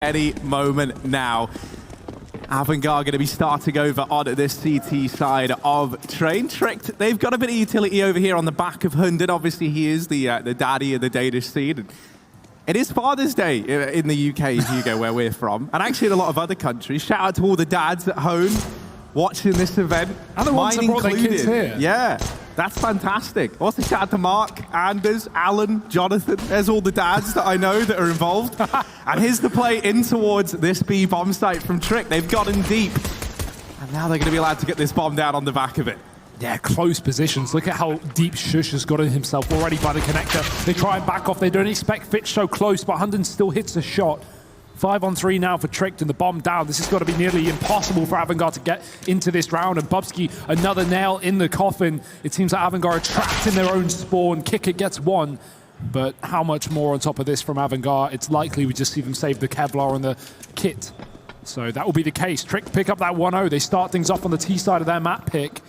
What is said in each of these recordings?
Any moment now. Avangar going to be starting over on this CT side of Train. Tricked, they've got a bit of utility over here on the back of Hundred. Obviously, he is the daddy of the Danish scene. And it is Father's Day in the UK, Hugo, where we're from. And actually in a lot of other countries. Shout out to all the dads at home watching this event. And the ones that brought their kids here. Yeah. That's fantastic. Also, shout out to Mark, Anders, Alan, Jonathan. There's all the dads that I know that are involved. And here's the play in towards this B bomb site from Trick. They've gotten deep. And now they're going to be allowed to get this bomb down on the back of it. Yeah, close positions. Look at how deep Shush has gotten himself already by the connector. They try and back off. They don't expect Fitch so close, but Hunden still hits a shot. 5-on-3 now for Tricked and the bomb down. This has got to be nearly impossible for Avangar to get into this round. And Bubsky, another nail in the coffin. It seems that Avangar are trapped in their own spawn. Kicker gets one. But how much more on top of this from Avangar? It's likely we just see them save the Kevlar and the kit. So that will be the case. Tricked pick up that 1-0. They start things off on the T side of their map pick.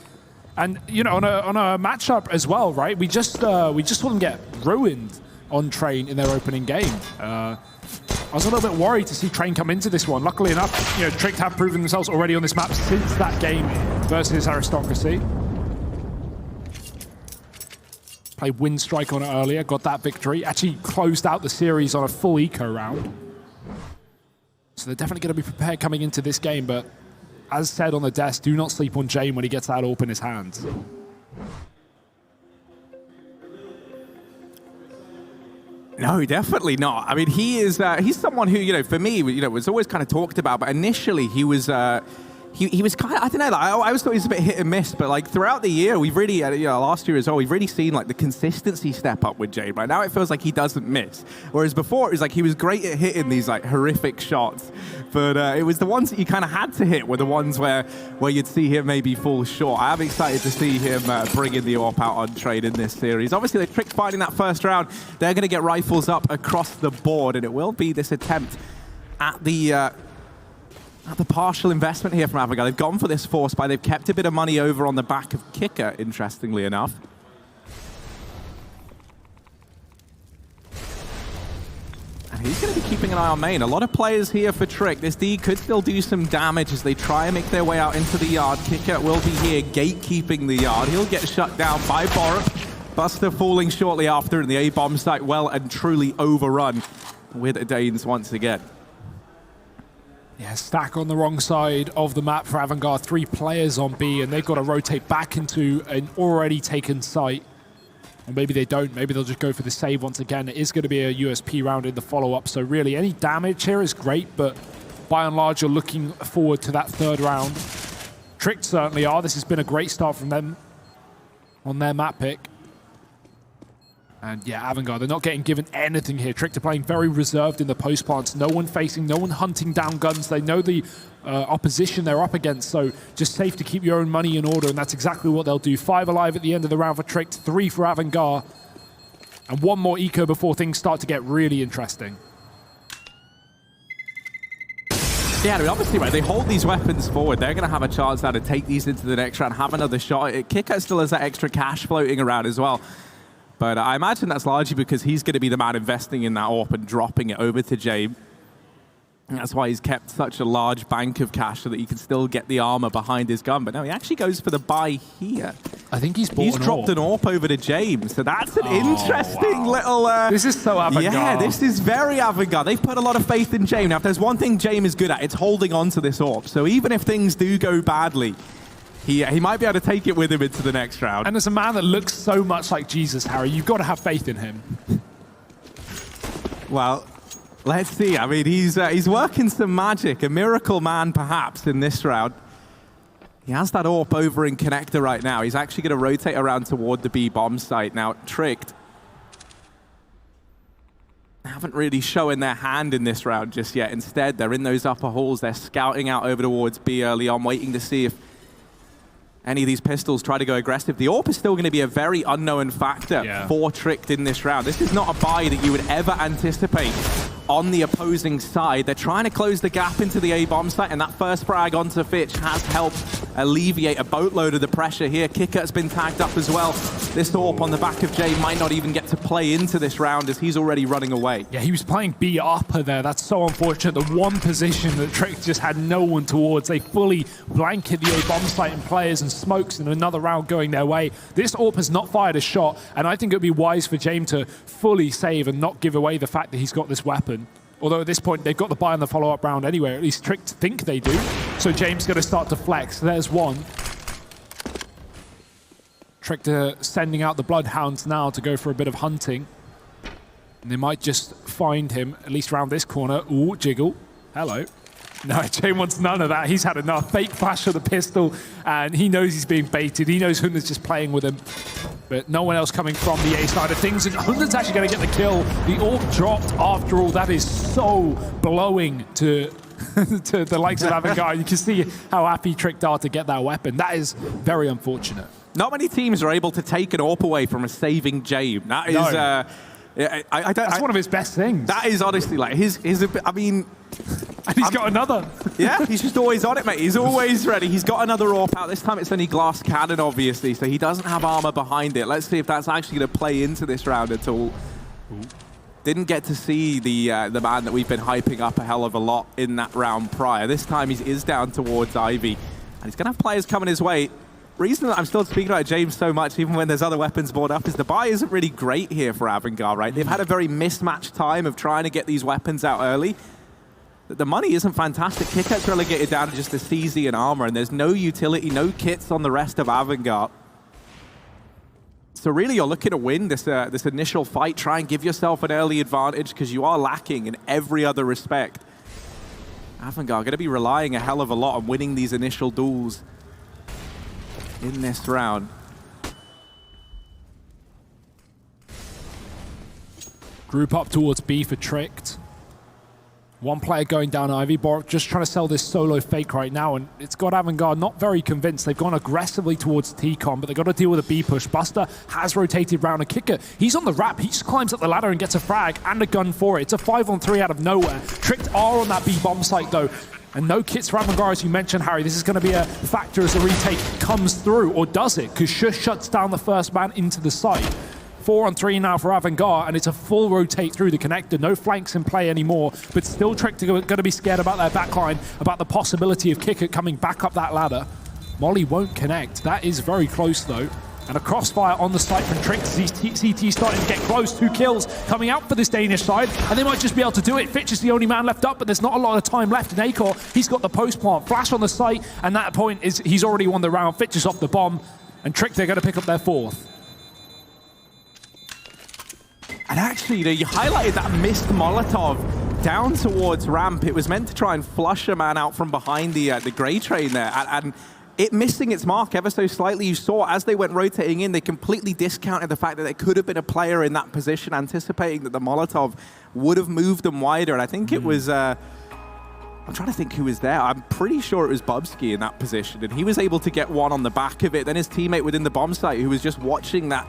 And, you know, on a matchup as well, right? We just saw them get ruined on Train in their opening game. I was a little bit worried to see Train come into this one. Luckily enough, you know, Tricked have proven themselves already on this map since that game versus Aristocracy. Played Wind Strike on it earlier, got that victory. Actually closed out the series on a full eco round. So they're definitely going to be prepared coming into this game, but as said on the desk, do not sleep on Jane when he gets that AWP in his hands. No, definitely not. I mean, he's someone who, you know, for me, you know, was always kind of talked about, but initially he was he was kind of, I don't know, like, I always thought he was a bit hit and miss, but like throughout the year, we've really, you know, last year as well, we've really seen like the consistency step up with Jade. Right now, it feels like he doesn't miss, whereas before it was like he was great at hitting these like horrific shots, but it was the ones that you kind of had to hit were the ones where you'd see him maybe fall short. I am excited to see him bringing the AWP out on Trade in this series. Obviously, they Tricked fighting that first round. They're going to get rifles up across the board, and it will be this attempt at the partial investment here from Avangar. They've gone for this force buy. They've kept a bit of money over on the back of Kicker, interestingly enough. And he's going to be keeping an eye on main. A lot of players here for Trick. This D could still do some damage as they try and make their way out into the yard. Kicker will be here gatekeeping the yard. He'll get shut down by Borup. Buster falling shortly after, and the A-bomb site well and truly overrun with Danes once again. Yeah, stack on the wrong side of the map for Avangar. 3 players on B, and they've got to rotate back into an already taken site. Or maybe they don't. Maybe they'll just go for the save once again. It is going to be a USP round in the follow-up, so really any damage here is great, but by and large, you're looking forward to that third round. Tricked certainly are. This has been a great start from them on their map pick. And yeah, Avangar, they're not getting given anything here. Tricked are playing very reserved in the post plants. No one facing, no one hunting down guns. They know the opposition they're up against, so just safe to keep your own money in order, and that's exactly what they'll do. 5 alive at the end of the round for Tricked, 3 for Avangar, and 1 more eco before things start to get really interesting. Yeah, I mean, obviously, right, they hold these weapons forward. They're going to have a chance now to take these into the next round, have another shot. Kicker still has that extra cash floating around as well. But I imagine that's largely because he's going to be the man investing in that AWP and dropping it over to Jabe. And that's why he's kept such a large bank of cash so that he can still get the armor behind his gun. But no, he actually goes for the buy here. I think he's dropped an AWP over to James. So that's an interesting little... this is so Avangar. Yeah, this is very Avangar. They've put a lot of faith in James. Now, if there's one thing James is good at, it's holding on to this AWP. So even if things do go badly, he might be able to take it with him into the next round. And as a man that looks so much like Jesus, Harry, you've got to have faith in him. Well, let's see. I mean, he's working some magic, a miracle man perhaps in this round. He has that AWP over in connector right now. He's actually going to rotate around toward the B bomb site. Now, Tricked haven't really shown their hand in this round just yet. Instead, they're in those upper halls. They're scouting out over towards B early on, waiting to see if any of these pistols try to go aggressive. The AWP is still going to be a very unknown factor for Tricked in this round. This is not a buy that you would ever anticipate on the opposing side. They're trying to close the gap into the A-bomb site, and that first frag onto Fitch has helped alleviate a boatload of the pressure here. Kicker's been tagged up as well. This AWP on the back of Jay might not even get to play into this round as he's already running away. Yeah, he was playing B upper there. That's so unfortunate. The one position that Trick just had no one towards. They fully blanket the A bomb site and players and smokes in another round going their way. This AWP has not fired a shot, and I think it would be wise for James to fully save and not give away the fact that he's got this weapon. Although at this point, they've got the buy in the follow-up round anyway. At least Trick think they do. So James going to start to flex. There's one. Trick sending out the Bloodhounds now to go for a bit of hunting. And they might just find him, at least around this corner. Ooh, Jiggle. Hello. No, Jay wants none of that. He's had enough. Fake flash of the pistol, and he knows he's being baited. He knows Hunter's just playing with him. But no one else coming from the A side of things. And Hunter's actually going to get the kill. The AWP dropped after all. That is so blowing to to the likes of Avangar. You can see how happy Trick are to get that weapon. That is very unfortunate. Not many teams are able to take an AWP away from a saving Jabe. That is... No. That's one of his best things. That is honestly like I mean... And he's got another. Yeah, he's just always on it, mate. He's always ready. He's got another AWP out. This time it's only glass cannon, obviously, so he doesn't have armor behind it. Let's see if that's actually going to play into this round at all. Ooh. Didn't get to see the man that we've been hyping up a hell of a lot in that round prior. This time he is down towards Ivy, and he's going to have players coming his way. Reason that I'm still speaking about James so much, even when there's other weapons brought up, is the buy isn't really great here for Avangar, right? They've had a very mismatched time of trying to get these weapons out early. The money isn't fantastic. Kicker's relegated down to just the CZ and armor, and there's no utility, no kits on the rest of Avangar. So really, you're looking to win this initial fight. Try and give yourself an early advantage because you are lacking in every other respect. Avangar going to be relying a hell of a lot on winning these initial duels in this round. Group up towards B for Tricked. One player going down Ivy. Bork just trying to sell this solo fake right now, and it's got Avangar not very convinced. They've gone aggressively towards T-Con, but they've got to deal with a B push. Buster has rotated round a Kicker. He's on the wrap. He just climbs up the ladder and gets a frag and a gun for it. It's a 5-on-3 out of nowhere. Tricked are on that B bomb site, though. And no kits for Avangar, as you mentioned, Harry. This is going to be a factor as the retake comes through, or does it? Because Shush shuts down the first man into the site. 4-on-3 now for Avangar, and it's a full rotate through the connector. No flanks in play anymore, but still Trick are going to be scared about their backline, about the possibility of Kicker coming back up that ladder. Molly won't connect. That is very close, though. And a crossfire on the site from Trick. CT starting to get close. 2 kills coming out for this Danish side, and they might just be able to do it. Fitch is the only man left up, but there's not a lot of time left in Acor. He's got the post plant. Flash on the site, and that point is he's already won the round. Fitch is off the bomb, and Trick, they're going to pick up their 4th. And actually, you highlighted that missed Molotov down towards ramp. It was meant to try and flush a man out from behind the gray train there. And it missing its mark ever so slightly. You saw as they went rotating in, they completely discounted the fact that there could have been a player in that position, anticipating that the Molotov would have moved them wider. And I think it was... I'm trying to think who was there. I'm pretty sure it was Bubsky in that position. And he was able to get one on the back of it. Then his teammate within the bomb site, who was just watching that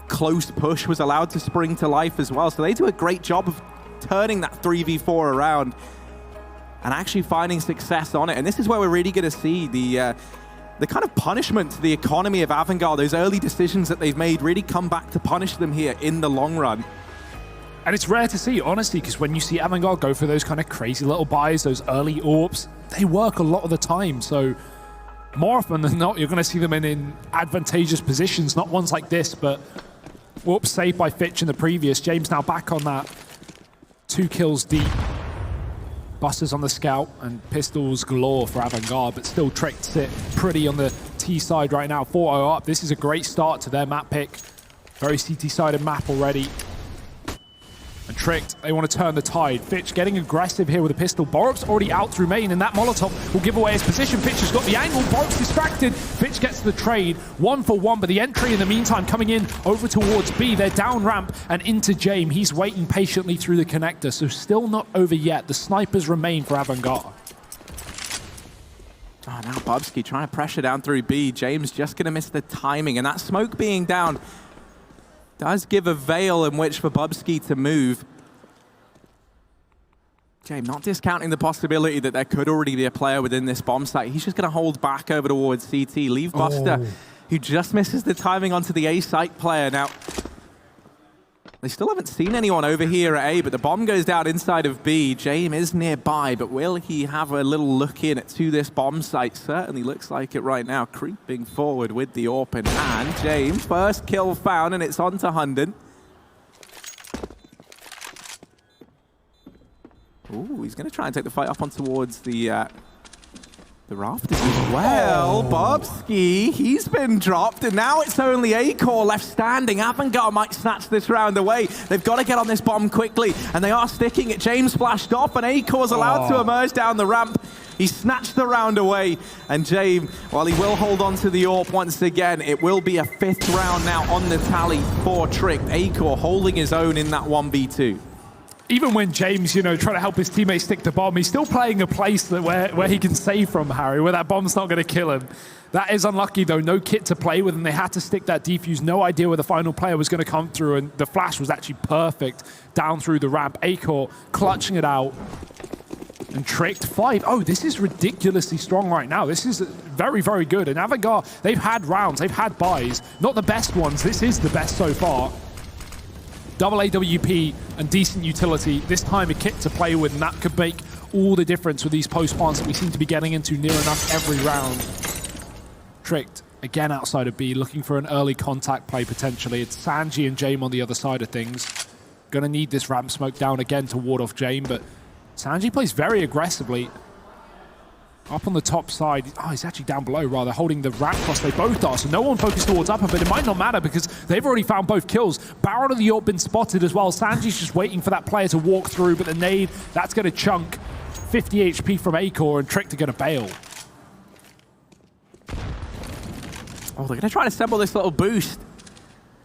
close push, was allowed to spring to life as well. So they do a great job of turning that 3v4 around and actually finding success on it. And this is where we're really going to see the kind of punishment to the economy of Avangar. Those early decisions that they've made really come back to punish them here in the long run. And it's rare to see, honestly, because when you see Avangar go for those kind of crazy little buys, those early AWPs, they work a lot of the time. So more often than not, you're going to see them in advantageous positions, not ones like this, but whoops, saved by Fitch in the previous. James now back on that. 2 kills deep. Busters on the scout, and pistols galore for Avangar, but still Tricked sit pretty on the T side right now. 4-0 up. This is a great start to their map pick. Very CT-sided map already. And Tricked, they want to turn the tide. Fitch getting aggressive here with a pistol. Borup's already out through main, and that Molotov will give away his position. Fitch has got the angle. Borup's distracted. Fitch gets the trade. 1-for-1, but the entry in the meantime coming in over towards B. They're down ramp and into James. He's waiting patiently through the connector, so still not over yet. The snipers remain for Avangar. Oh, now Bubsky trying to pressure down through B. James just going to miss the timing, and that smoke being down does give a veil in which for Bubsky to move. James not discounting the possibility that there could already be a player within this bomb site. He's just going to hold back over towards CT, leave Buster, who just misses the timing onto the A site player. Now, they still haven't seen anyone over here at A, but the bomb goes down inside of B. James is nearby, but will he have a little look in to this bomb site? Certainly looks like it right now, creeping forward with the AWP in hand. James, first kill found, and it's on to Hunden. Ooh, he's going to try and take the fight up on towards the rafters as well. Bobski, he's been dropped, and now it's only Acor left standing. Avangar might snatch this round away. They've got to get on this bomb quickly, and they are sticking it. James flashed off, and Acor's allowed to emerge down the ramp. He snatched the round away, and James, while he will hold on to the AWP once again, it will be a 5th round now on the tally for Tricked. Acor holding his own in that 1v2. Even when James, trying to help his teammates stick the bomb, he's still playing a place that where he can save from, Harry, where that bomb's not going to kill him. That is unlucky, though. No kit to play with, and they had to stick that defuse. No idea where the final player was going to come through, and the flash was actually perfect down through the ramp. Acor clutching it out. And Tricked 5. Oh, this is ridiculously strong right now. This is very, very good. And Avangar, they've had rounds, they've had buys. Not the best ones. This is the best so far. Double AWP and decent utility. This time a kit to play with, and that could make all the difference with these post plants that we seem to be getting into near enough every round. Tricked, again outside of B, looking for an early contact play potentially. It's Sanji and Jame on the other side of things. Gonna need this ramp smoke down again to ward off Jame, but Sanji plays very aggressively. Up on the top side. Oh, he's actually down below, rather, holding the ramp cross. They both are, so no one focused towards upper, but it might not matter because they've already found both kills. Baron of the AWP been spotted as well. Sanji's just waiting for that player to walk through, but the nade, that's going to chunk. 50 HP from Acor, and Tricked are going to bail. Oh, they're going to try to assemble this little boost.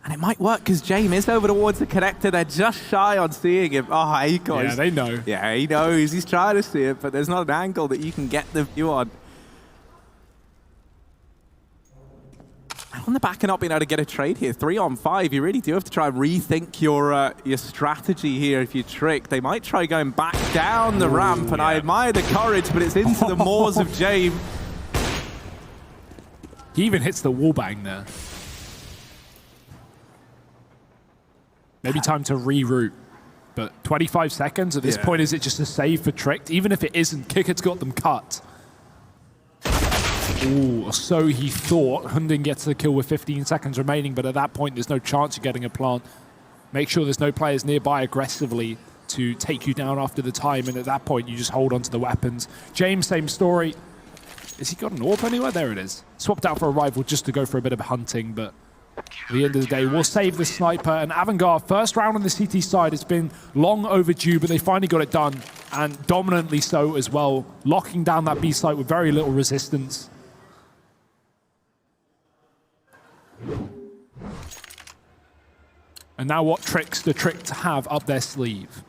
And it might work because James is over towards the connector. They're just shy on seeing him. Oh, Acor. Yeah, they know. Yeah, he knows. He's trying to see it, but there's not an angle that you can get the view on. On the back and not being able to get a trade here, 3 on 5, you really do have to try and rethink your strategy here if you're Tricked. They might try going back down the ramp, and I admire the courage, but it's into the maws of James. He even hits the wallbang there. Maybe time to reroute, but 25 seconds at this point, is it just a save for Tricked? Even if it isn't, Kicker's got them cut. Ooh, so he thought. Hunden gets the kill with 15 seconds remaining, but at that point, there's no chance of getting a plant. Make sure there's no players nearby aggressively to take you down after the time, and at that point, you just hold on to the weapons. James, same story. Has he got an AWP anywhere? There it is. Swapped out for a rival just to go for a bit of hunting, but at the end of the day, we'll save the sniper. And Avangar, first round on the CT side, it's been long overdue, but they finally got it done, and dominantly so as well, locking down that B site with very little resistance. And now what tricks the Trick to have up their sleeve?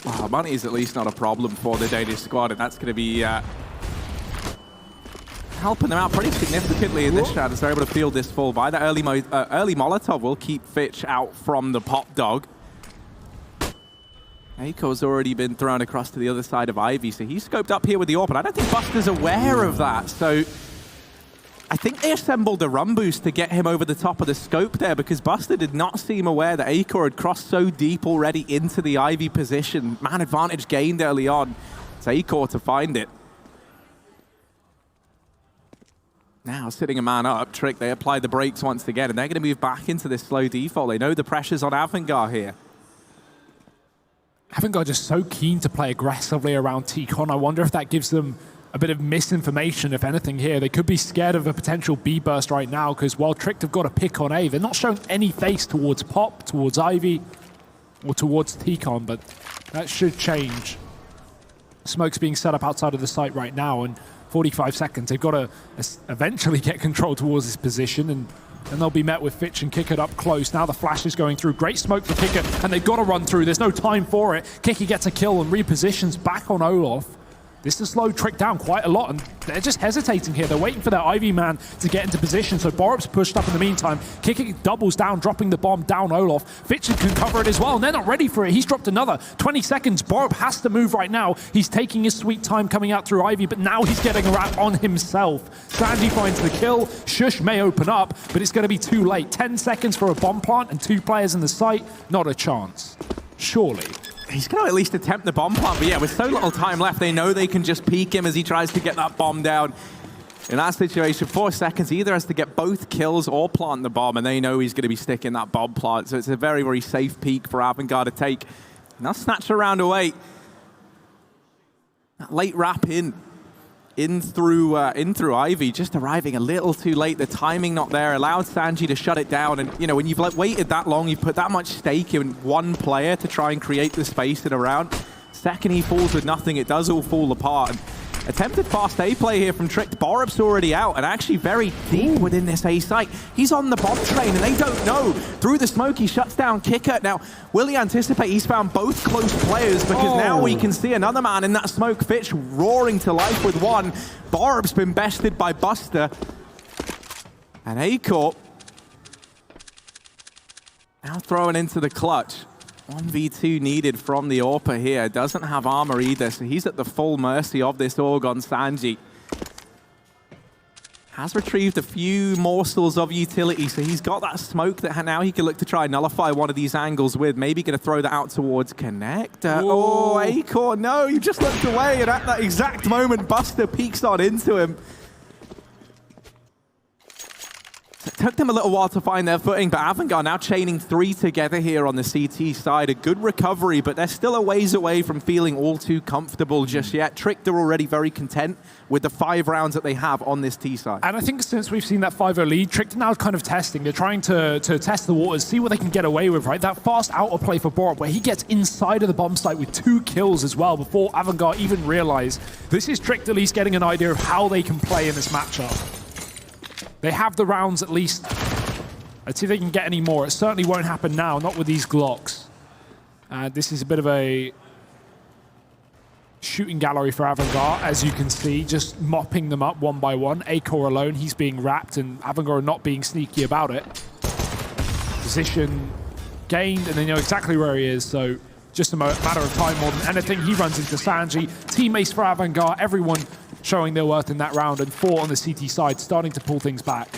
Oh, money is at least not a problem for the Danish squad, and that's going to be helping them out pretty significantly in this round as they're able to field this full buy. That early Molotov will keep Fitch out from the pop dog. Acor's already been thrown across to the other side of Ivy, so he's scoped up here with the AWP, and I don't think Buster's aware of that, so I think they assembled a run boost to get him over the top of the scope there, because Buster did not seem aware that Acor had crossed so deep already into the Ivy position. Man advantage gained early on. It's Acor to find it. Now, sitting a man up, Trick, they apply the brakes once again, and they're going to move back into this slow default. They know the pressure's on Avangar here. Avangar just so keen to play aggressively around T-Con. I wonder if that gives them a bit of misinformation, if anything, here. They could be scared of a potential B burst right now, because while Tricked have got a pick on A, they're not showing any face towards Pop, towards Ivy, or towards T-Con, but that should change. Smoke's being set up outside of the site right now, and 45 seconds. They've got to eventually get control towards this position, and they'll be met with Fitch and Kicker up close. Now the flash is going through. Great smoke for Kicker, and they've got to run through. There's no time for it. Kicker gets a kill and repositions back on Olaf. This has slowed Trick down quite a lot, and they're just hesitating here. They're waiting for their Ivy man to get into position, so Borup's pushed up in the meantime. Kicking doubles down, dropping the bomb down Olaf. Fitch can cover it as well, and they're not ready for it. He's dropped another. 20 seconds. Borup has to move right now. He's taking his sweet time coming out through Ivy, but now he's getting a wrap on himself. Sanji finds the kill. Shush may open up, but it's going to be too late. 10 seconds for a bomb plant and 2 players in the site. Not a chance. Surely. He's going to at least attempt the bomb plant, but yeah, with so little time left, they know they can just peek him as he tries to get that bomb down. In that situation, 4 seconds, he either has to get both kills or plant the bomb, and they know he's going to be sticking that bomb plant, so it's a very, very safe peek for Avangar to take. And they'll snatch a round away. That late wrap in through Ivy, just arriving a little too late. The timing not there, allowed Sanji to shut it down. And you know, when you've waited that long, you've put that much stake in one player to try and create the space in a round. Second he falls with nothing, it does all fall apart. And attempted fast A play here from Trick. Borup's already out and actually very deep within this A site. He's on the bomb train and they don't know. Through the smoke, he shuts down Kicker. Now, will he anticipate he's found both close players? Because now we can see another man in that smoke. Fitch roaring to life with one. Borup's been bested by Buster. And Acor now throwing into the clutch. 1v2 needed from the AWPer here. Doesn't have armor either, so he's at the full mercy of this Org on Sanji. Has retrieved a few morsels of utility, so he's got that smoke that now he can look to try and nullify one of these angles with. Maybe going to throw that out towards Connector. Oh, Acor, no, you just looked away, and at that exact moment, Buster peeks on into him. It took them a little while to find their footing, but Avangar now chaining 3 together here on the CT side. A good recovery, but they're still a ways away from feeling all too comfortable just yet. Trick, they're already very content with the 5 rounds that they have on this T side. And I think since we've seen that 5-0 lead, Trick now kind of testing. They're trying to test the waters, see what they can get away with, right? That fast outer play for Borup, where he gets inside of the bomb site with 2 kills as well before Avangar even realize this is Trick at least getting an idea of how they can play in this matchup. They have the rounds at least. Let's see if they can get any more. It certainly won't happen now, not with these Glocks. This is a bit of a shooting gallery for Avangar, as you can see, just mopping them up one by one. Acor alone, he's being wrapped, and Avangar not being sneaky about it. Position gained, and they know exactly where he is, so just a matter of time more than anything. He runs into Sanji. Teammates for Avangar, everyone showing their worth in that round, and 4 on the CT side, starting to pull things back.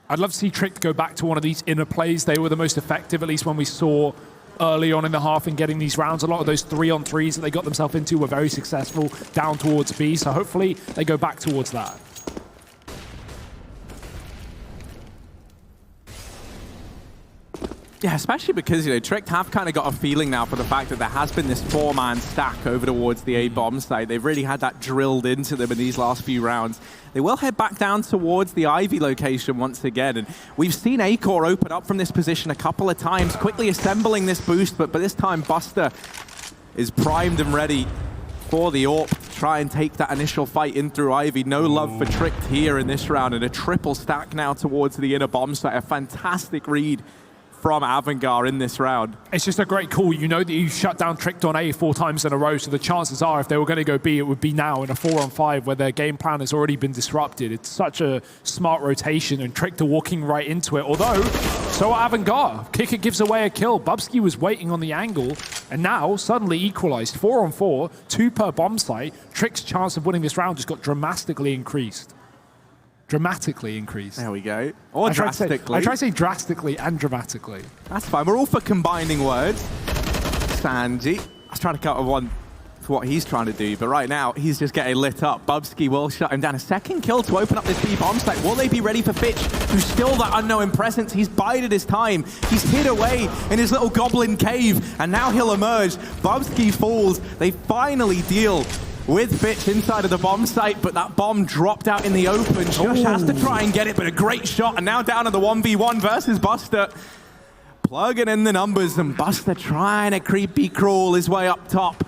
I'd love to see Trick go back to one of these inner plays. They were the most effective, at least when we saw early on in the half in getting these rounds. A lot of those 3-on-3s that they got themselves into were very successful down towards B, so hopefully they go back towards that. Yeah, especially because, you know, Trick have kind of got a feeling now for the fact that there has been this 4-man stack over towards the A bomb site. They've really had that drilled into them in these last few rounds. They will head back down towards the Ivy location once again. And we've seen Acor open up from this position a couple of times, quickly assembling this boost, but this time Buster is primed and ready for the AWP to try and take that initial fight in through Ivy. No love for Trick here in this round, and a triple stack now towards the inner bomb site. A fantastic read from Avangar in this round. It's just a great call. You know that you shut down Tricked on A 4 times in a row, so the chances are if they were going to go B, it would be now in a 4-on-5 where their game plan has already been disrupted. It's such a smart rotation, and Tricked are walking right into it. Although, so are Avangar. Kicker gives away a kill. Bubsky was waiting on the angle, and now suddenly equalized. 4-on-4, 2 per bomb site. Trick's chance of winning this round just got dramatically increased. Dramatically increased. There we go. Or drastically. I try to say drastically and dramatically. That's fine. We're all for combining words. Sanji. I was trying to cut one for what he's trying to do, but right now he's just getting lit up. Bubsky will shut him down. A second kill to open up this B bomb site. Will they be ready for Fitch, who's still that unknown presence? He's bided his time. He's hid away in his little goblin cave, and now he'll emerge. Bubsky falls. They finally deal with Fitch inside of the bomb site, but that bomb dropped out in the open. Josh has to try and get it, but a great shot, and now down to the 1v1 versus Buster. Plugging in the numbers, and Buster trying to creepy crawl his way up top.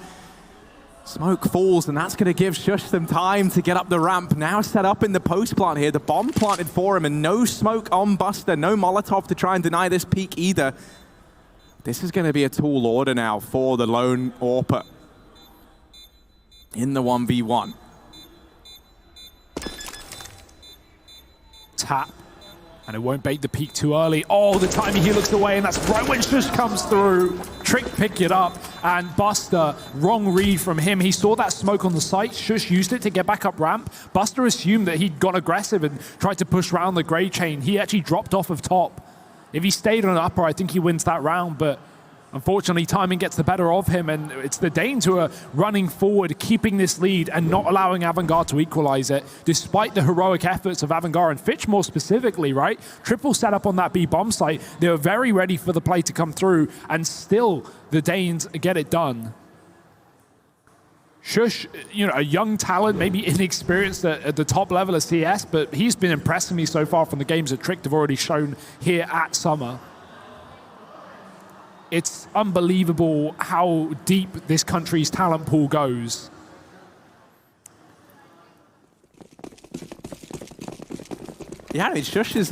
Smoke falls, and that's going to give Shush some time to get up the ramp. Now set up in the post plant here. The bomb planted for him, and no smoke on Buster. No Molotov to try and deny this peek either. This is going to be a tall order now for the lone AWPer in the 1v1. Tap. And it won't bait the peak too early. Oh, the timing, he looks away, and that's right when Shush comes through. Trick pick it up, and Buster, wrong read from him. He saw that smoke on the site. Shush used it to get back up ramp. Buster assumed that he'd gone aggressive and tried to push around the gray chain. He actually dropped off of top. If he stayed on upper, I think he wins that round, but unfortunately, timing gets the better of him, and it's the Danes who are running forward, keeping this lead and not allowing Avangar to equalize it, despite the heroic efforts of Avangar and Fitch more specifically, right? Triple set up on that B bomb site. They were very ready for the play to come through, and still the Danes get it done. Shush, you know, a young talent, maybe inexperienced at the top level of CS, but he's been impressing me so far from the games that Trick have already shown here at Summer. It's unbelievable how deep this country's talent pool goes. Yeah, I mean, Shush has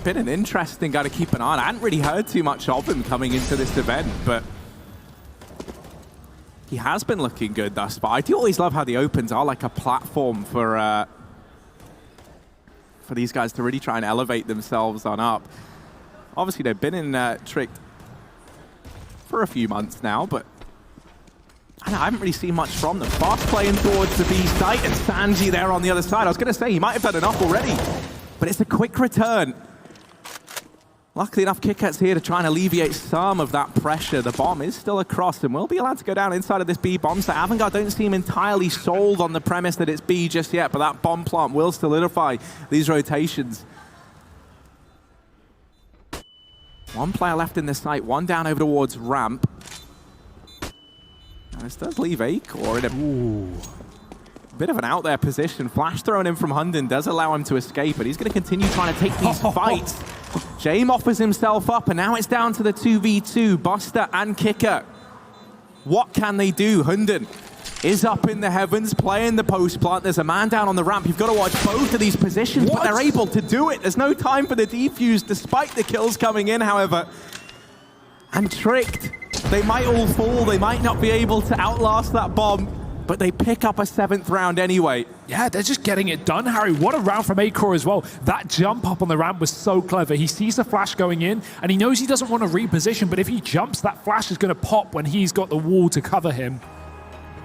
been an interesting guy to keep an eye on. I hadn't really heard too much of him coming into this event, but he has been looking good thus far. I do always love how the Opens are like a platform for these guys to really try and elevate themselves on up. Obviously, they've been in Tricked for a few months now, but I haven't really seen much from them. Fast playing towards the B site, and Sanji there on the other side. I was going to say he might have done enough already, but it's a quick return. Luckily enough, KitKat's here to try and alleviate some of that pressure. The bomb is still across and will be allowed to go down inside of this B bomb. So Avangar don't seem entirely sold on the premise that it's B just yet, but that bomb plant will solidify these rotations. One player left in this site, one down over towards ramp. And this does leave Acor in a bit of an out there position. Flash thrown in from Hunden does allow him to escape, but he's going to continue trying to take these fights. Jame offers himself up, and now it's down to the 2v2, Buster and Kicker. What can they do? Hunden is up in the heavens, playing the post plant. There's a man down on the ramp. You've got to watch both of these positions, but they're able to do it. There's no time for the defuse, despite the kills coming in, however. And Tricked, they might all fall. They might not be able to outlast that bomb, but they pick up a 7th round anyway. Yeah, they're just getting it done, Harry. What a round from Acor as well. That jump up on the ramp was so clever. He sees the flash going in, and he knows he doesn't want to reposition, but if he jumps, that flash is going to pop when he's got the wall to cover him.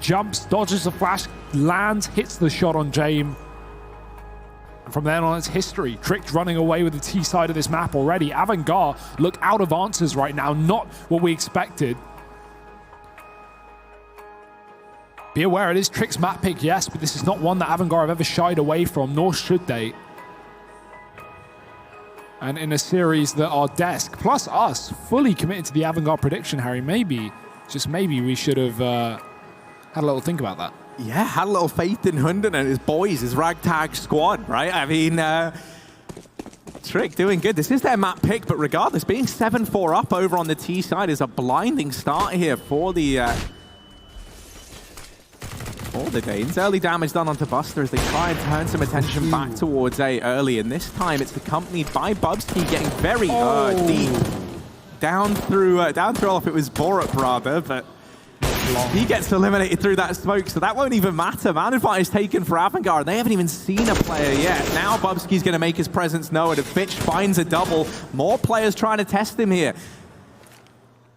Jumps, dodges the flash, lands, hits the shot on Jame. And from then on, it's history. Tricked running away with the T side of this map already. Avangar look out of answers right now, not what we expected. Be aware, it is Trick's map pick, yes, but this is not one that Avangar have ever shied away from, nor should they. And in a series that our desk, plus us, fully committed to the Avangar prediction, Harry, maybe, just maybe we should have had a little think about that. Yeah, had a little faith in Hunden and his boys, his ragtag squad, right? I mean, Trick doing good. This is their map pick, but regardless, being 7-4 up over on the T side is a blinding start here for the Danes. Early damage done onto Buster as they try and turn some attention back towards A early, and this time it's accompanied by Bubsky getting very deep down through Olaf. It was Borup rather, but he gets eliminated through that smoke, so that won't even matter. Man advantage taken for Avangar, and they haven't even seen a player yet. Now Bubsky's going to make his presence known, and Fitch finds a double. More players trying to test him here.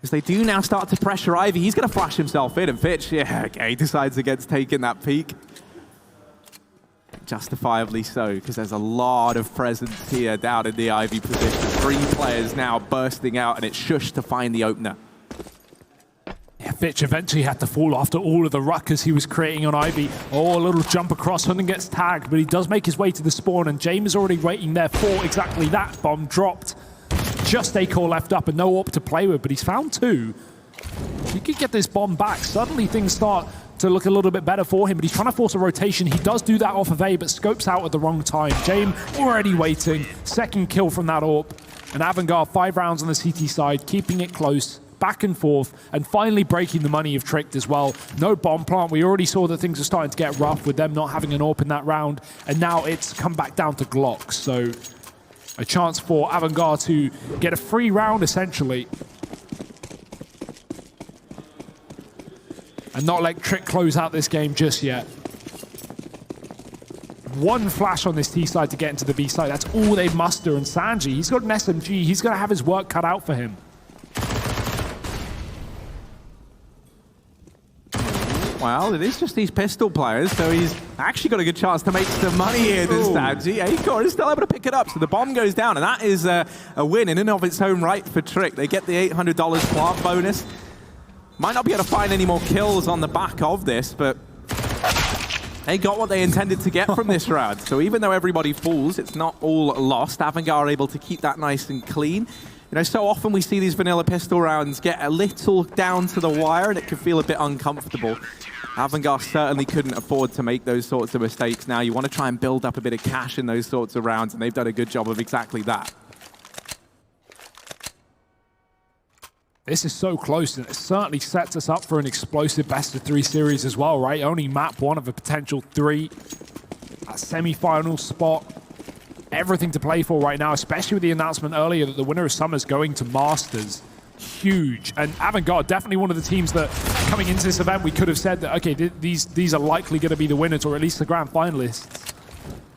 As they do now start to pressure Ivy, he's going to flash himself in, and Fitch, yeah, okay, decides against taking that peek. Justifiably so, because there's a lot of presence here down in the Ivy position. 3 players now bursting out, and it's Shush to find the opener. Yeah, Fitch eventually had to fall after all of the ruckus he was creating on Ivy. Oh, a little jump across, Hunden gets tagged, but he does make his way to the spawn, and James is already waiting there for exactly that. Bomb dropped. Just Acor left up and no AWP to play with, but he's found 2. He could get this bomb back. Suddenly things start to look a little bit better for him, but he's trying to force a rotation. He does do that off of A, but scopes out at the wrong time. Jame already waiting. 2nd kill from that AWP. And Avangar, 5 rounds on the CT side, keeping it close. back and forth, and finally breaking the money of Tricked as well. No bomb plant. We already saw that things are starting to get rough with them not having an AWP in that round, and now it's come back down to Glocks. So a chance for Avangar to get a free round, essentially, and not let Trick close out this game just yet. One flash on this T side to get into the B side. That's all they muster. And Sanji, he's got an SMG. He's going to have his work cut out for him. Well, it is just these pistol players, so he's actually got a good chance to make some money here, this Sanji. Acorn is still able to pick it up, so the bomb goes down, and that is a win in and of its own right for Trick. They get the $800 plant bonus. Might not be able to find any more kills on the back of this, but they got what they intended to get from this round. So even though everybody falls, it's not all lost. Avangar are able to keep that nice and clean. You know, so often we see these vanilla pistol rounds get a little down to the wire and it can feel a bit uncomfortable. Avangar certainly couldn't afford to make those sorts of mistakes now. You want to try and build up a bit of cash in those sorts of rounds, and they've done a good job of exactly that. This is so close, and it certainly sets us up for an explosive best-of-3 series as well, right? Only map one of a potential 3. A semi-final spot. Everything to play for right now, especially with the announcement earlier that the winner of Summer's going to Masters. Huge. And Avangar, definitely one of the teams that, coming into this event, we could have said that, okay, these are likely going to be the winners, or at least the grand finalists.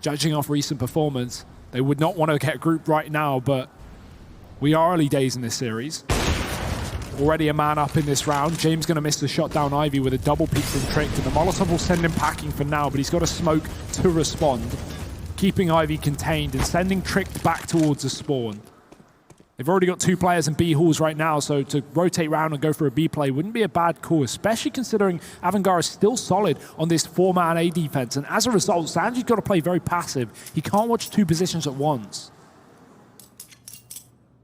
Judging off recent performance, they would not want to get grouped right now, but we are early days in this series. Already a man up in this round. James going to miss the shot down Ivy with a double peek from Tricked, and the Molotov will send him packing for now, but he's got a smoke to respond, keeping Ivy contained and sending Tricked back towards the spawn. They've already got 2 players in B halls right now, so to rotate round and go for a B play wouldn't be a bad call, especially considering Avangar is still solid on this 4-man A defense, and as a result, Sanji's got to play very passive. He can't watch 2 positions at once.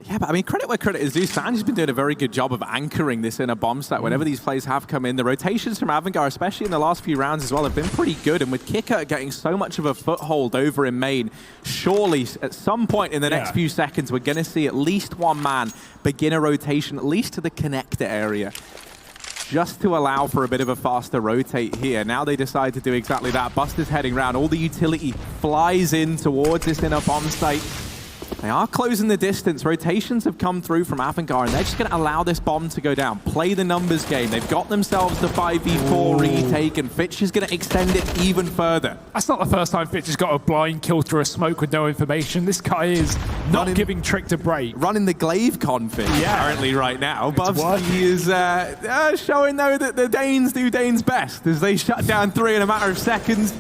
Yeah, but I mean, credit where credit is due. Sanji's been doing a very good job of anchoring this inner bomb site whenever these plays have come in. The rotations from Avangar, especially in the last few rounds as well, have been pretty good. And with Kicker getting so much of a foothold over in main, surely at some point in the next few seconds, we're going to see at least one man begin a rotation, at least to the connector area, just to allow for a bit of a faster rotate here. Now they decide to do exactly that. Buster's heading round. All the utility flies in towards this inner bomb site. They are closing the distance. Rotations have come through from Avangar, and they're just going to allow this bomb to go down. Play the numbers game. They've got themselves the 5v4 retake, and Fitch is going to extend it even further. That's not the first time Fitch has got a blind kill through a smoke with no information. This guy is not giving Trick to break. Running the glaive config apparently right now. Bubsky is showing, though, that the Danes do Danes best as they shut down 3 in a matter of seconds.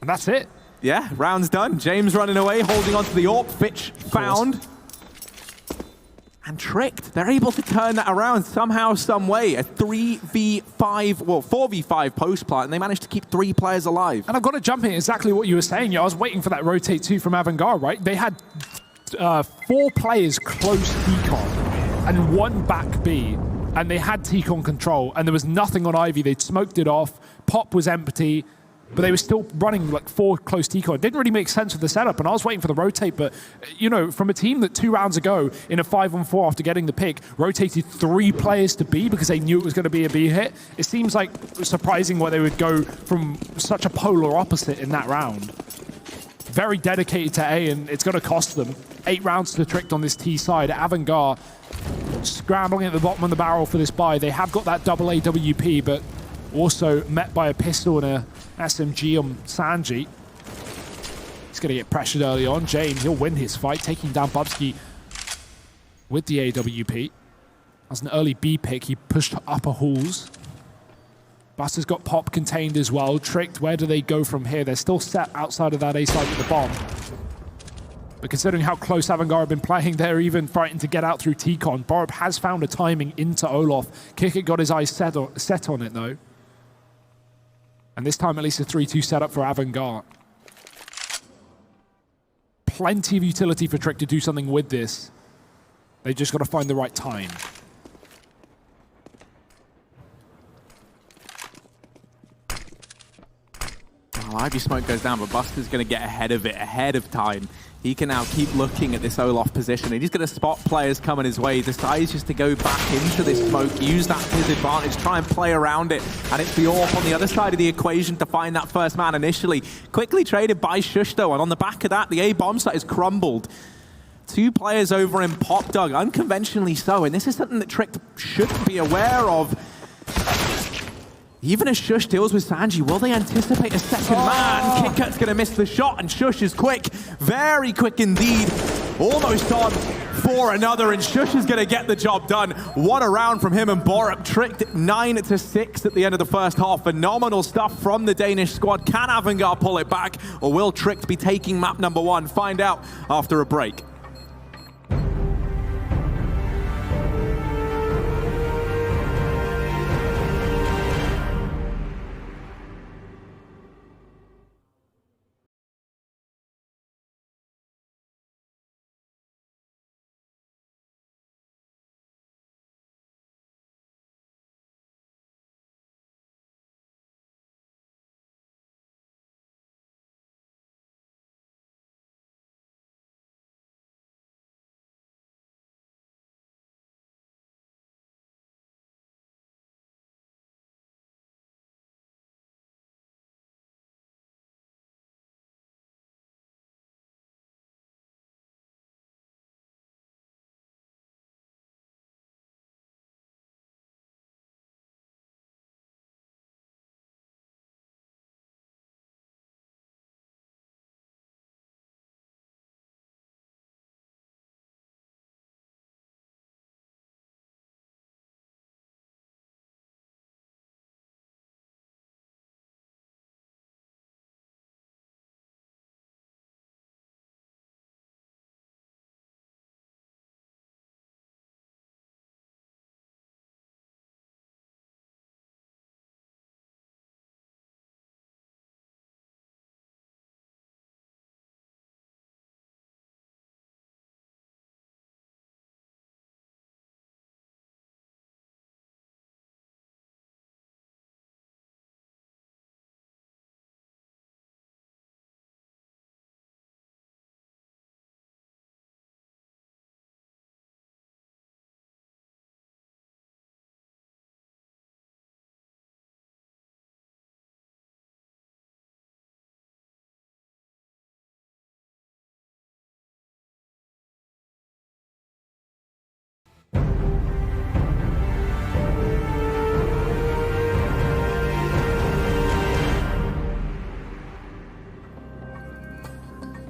And that's it. Yeah, round's done. James running away, holding on to the AWP. Fitch found. And Tricked. They're able to turn that around somehow, some way. A 3v5, well, 4v5 post plant, and they managed to keep 3 players alive. And I've got to jump in exactly what you were saying. I was waiting for that rotate too from Avangar, right? They had 4 players close T-Con and 1 back B, and they had T-Con control, and there was nothing on Ivy. They'd smoked it off. Pop was empty. But they were still running like 4 close T-Con. It didn't really make sense with the setup, and I was waiting for the rotate, but, you know, from a team that 2 rounds ago, in a 5-on-4 after getting the pick, rotated 3 players to B because they knew it was going to be a B hit, it seems like surprising why they would go from such a polar opposite in that round. Very dedicated to A, and it's going to cost them. 8 rounds to Tricked on this T side. Avangar scrambling at the bottom of the barrel for this buy. They have got that double AWP, but also met by a pistol and a SMG on Sanji. He's going to get pressured early on. James, he'll win his fight, taking down Bubsky with the AWP. As an early B pick, he pushed upper halls. Buster's got Pop contained as well. Tricked, where do they go from here? They're still set outside of that A side with the bomb. But considering how close Avangar have been playing, they're even frightened to get out through T-Con. Borup has found a timing into Olaf. Kickit got his eyes set on it, though. And this time, at least a 3-2 setup for Avangar. Plenty of utility for Trick to do something with this. They've just got to find the right time. Ivy smoke goes down, but Buster's going to get ahead of it, ahead of time. He can now keep looking at this Olaf position, and he's going to spot players coming his way. He decides just to go back into this smoke, use that to his advantage, try and play around it. And it's the AWP on the other side of the equation to find that first man initially. Quickly traded by Shush, though, and on the back of that, the A bomb site is crumbled. 2 players over in Pop Dog, unconventionally so, and this is something that Trick should be aware of. Even as Shush deals with Sanji, will they anticipate a second man? KitKat's going to miss the shot, and Shush is quick, very quick indeed. Almost on for another, and Shush is going to get the job done. What a round from him and Borup. Tricked 9-6 at the end of the first half. Phenomenal stuff from the Danish squad. Can Avangar pull it back, or will Tricked be taking map number 1? Find out after a break.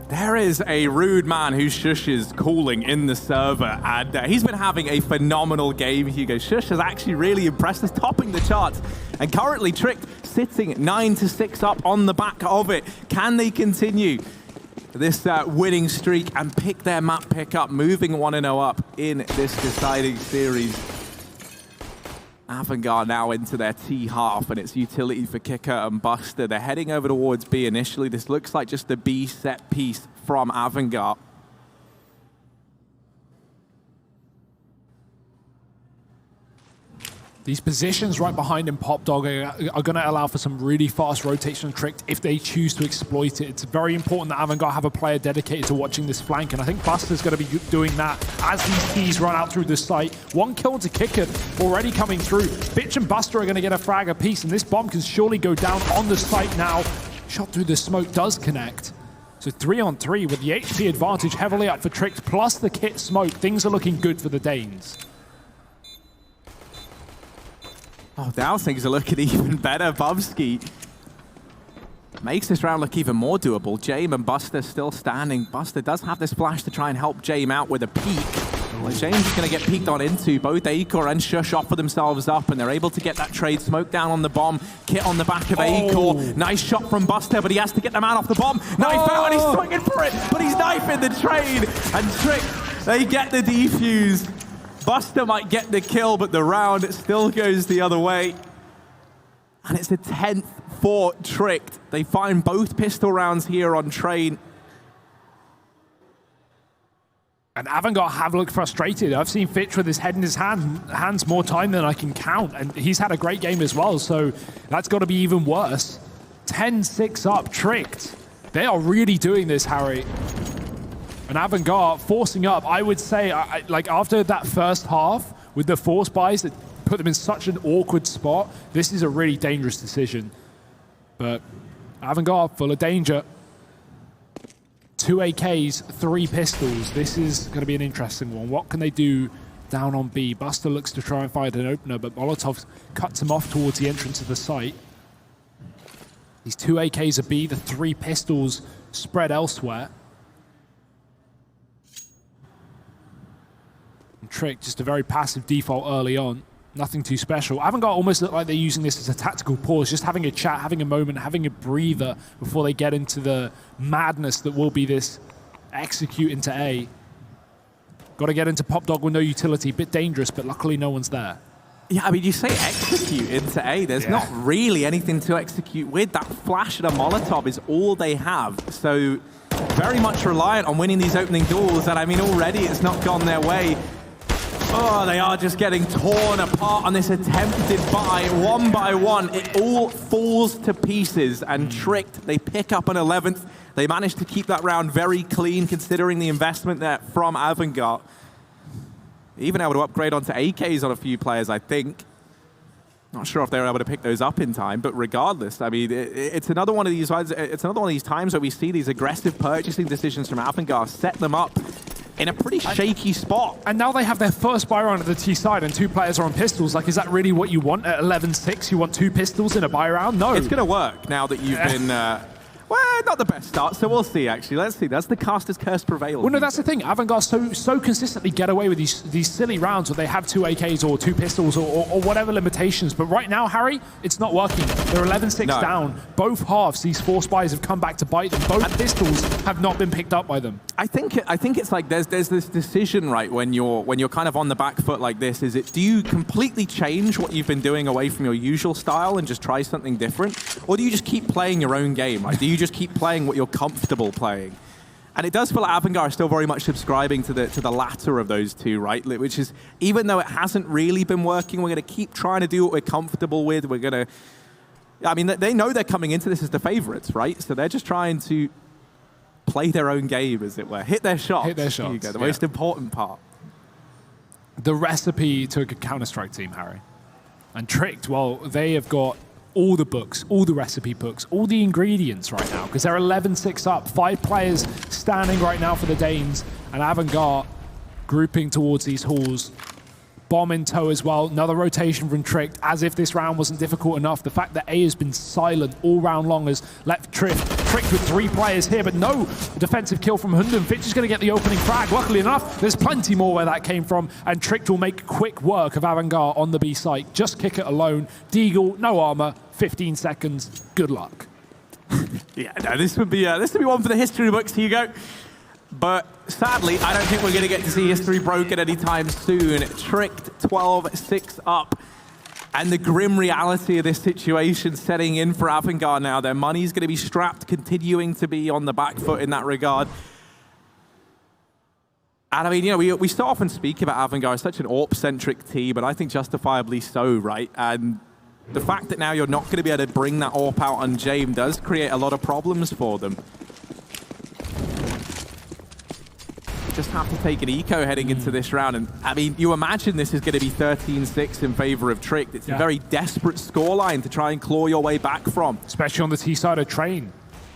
There is a rude man who Shush is calling in the server, and he's been having a phenomenal game, Hugo. Shush has actually really impressed us, topping the charts, and currently Tricked sitting 9-6 up on the back of it. Can they continue this winning streak and pick their map pick up, moving 1-0 up in this deciding series? Avangar now into their T half, and it's utility for Kicker and Buster. They're heading over towards B initially. This looks like just a B set piece from Avangar. These positions right behind him, Pop Dog, are going to allow for some really fast rotation Tricked if they choose to exploit it. It's very important that Avangar have a player dedicated to watching this flank, and I think Buster's going to be doing that as these keys run out through the site. 1 kill to Kicker already coming through. Bitch and Buster are going to get a frag apiece, and this bomb can surely go down on the site now. Shot through the smoke does connect. So 3-on-3 with the HP advantage heavily up for Tricked, plus the kit smoke. Things are looking good for the Danes. Oh, now things are looking even better. Bubsky makes this round look even more doable. Jame and Buster still standing. Buster does have this flash to try and help Jame out with a peek. Well, James is going to get peeked on into. Both Acor and Shush offer themselves up, and they're able to get that trade. Smoke down on the bomb. Kit on the back of Acor. Nice shot from Buster, but he has to get the man off the bomb. Knife out, and he's swinging for it, but he's knifing the trade. And Trick, they get the defuse. Buster might get the kill, but the round still goes the other way. And it's the 10th for Tricked. They find both pistol rounds here on Train. And Avangar have looked frustrated. I've seen Fitch with his head in his hands more time than I can count. And he's had a great game as well, so that's got to be even worse. 10-6 up, Tricked. They are really doing this, Harry. And Avangar forcing up, I would say, like after that first half with the force buys that put them in such an awkward spot, this is a really dangerous decision. But Avangar full of danger. 2 AKs, 3 pistols. This is going to be an interesting one. What can they do down on B? Buster looks to try and find an opener, but Molotov cuts him off towards the entrance of the site. These 2 AKs are B, the 3 pistols spread elsewhere. And Trick, just a very passive default early on. Nothing too special. Avangar almost look like they're using this as a tactical pause, just having a chat, having a moment, having a breather before they get into the madness that will be this execute into A. Got to get into Pop Dog with no utility. Bit dangerous, but luckily no one's there. Yeah, I mean, you say execute into A. There's not really anything to execute with. That flash and a Molotov is all they have. So very much reliant on winning these opening duels. And I mean, already it's not gone their way. Oh, they are just getting torn apart on this attempted buy. One by one, it all falls to pieces. And Tricked, they pick up an 11th. They managed to keep that round very clean, considering the investment there from Avangar. Even able to upgrade onto AKs on a few players, I think. Not sure if they were able to pick those up in time, but regardless, I mean, it's another one of these. It's another one of these times where we see these aggressive purchasing decisions from Avangar set them up in a pretty shaky spot. And now they have their first buy round at the T side, and 2 players are on pistols. Like, is that really what you want at 11-6? You want 2 pistols in a buy round? No. It's going to work now that you've been. Well, not the best start, so we'll see, actually. Let's see. That's the caster's curse prevails. Well, no, that's the thing. Avangar so consistently get away with these silly rounds where they have 2 AKs or 2 pistols or whatever limitations. But right now, Harry, it's not working. They're 11-6 down. Both halves, these force buys have come back to bite them. Both pistols have not been picked up by them. I think it's like there's this decision, right, when you're kind of on the back foot like this. Do you completely change what you've been doing away from your usual style and just try something different? Or do you just keep playing your own game? Like, do you just keep playing what you're comfortable playing? And it does feel like Avangar is still very much subscribing to the latter of those two, right? Which is, even though it hasn't really been working, we're going to keep trying to do what we're comfortable with. We're going to, I mean, they know they're coming into this as the favorites, right? So they're just trying to play their own game, as it were. Hit their shots. Hit their shots. Here you go, the most important part. The recipe to a good Counter-Strike team, Harry. And Tricked, well, they have got all the books, all the recipe books, all the ingredients right now, because they're 11-6 up. 5 players standing right now for the Danes, and Avangar grouping towards these halls. Bomb in tow as well. Another rotation from Tricked, as if this round wasn't difficult enough. The fact that A has been silent all round long has left Tricked with 3 players here, but no defensive kill from Hunden. Fitch is going to get the opening frag. Luckily enough, there's plenty more where that came from, and Tricked will make quick work of Avangar on the B site. Just kick it alone. Deagle, no armor, 15 seconds. Good luck. Yeah, no, this would be one for the history books, Hugo. But sadly, I don't think we're going to get to see history broken anytime soon. Tricked 12-6 up. And the grim reality of this situation setting in for Avangar now. Their money's going to be strapped, continuing to be on the back foot in that regard. And I mean, you know, we so often speak about Avangar as such an AWP-centric team, but I think justifiably so, right? And the fact that now you're not going to be able to bring that AWP out on James does create a lot of problems for them. Just have to take an eco heading into this round. And I mean, you imagine this is going to be 13-6 in favor of Tricked. It's a very desperate scoreline to try and claw your way back from. Especially on the T-side of Train.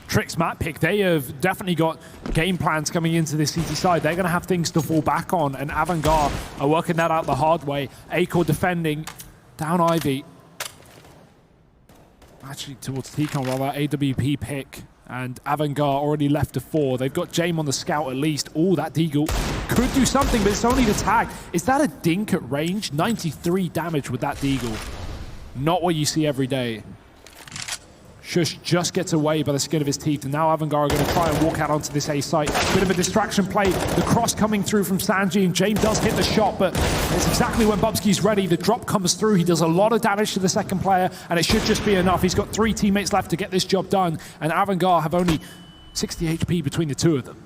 Tricked's map pick, they have definitely got game plans coming into this CT side. They're going to have things to fall back on, and Avangar are working that out the hard way. Acor defending, down Ivy. Actually towards T-Con, rather, AWP pick. And Avangar already left to 4. They've got Jame on the scout at least. Oh, that Deagle could do something, but it's only the tag. Is that a dink at range? 93 damage with that Deagle. Not what you see every day. Shush just gets away by the skin of his teeth, and now Avangar are going to try and walk out onto this A site. Bit of a distraction play. The cross coming through from Sanji, and James does hit the shot, but it's exactly when Bubsky's ready. The drop comes through. He does a lot of damage to the second player, and it should just be enough. He's got 3 teammates left to get this job done, and Avangar have only 60 HP between the 2 of them.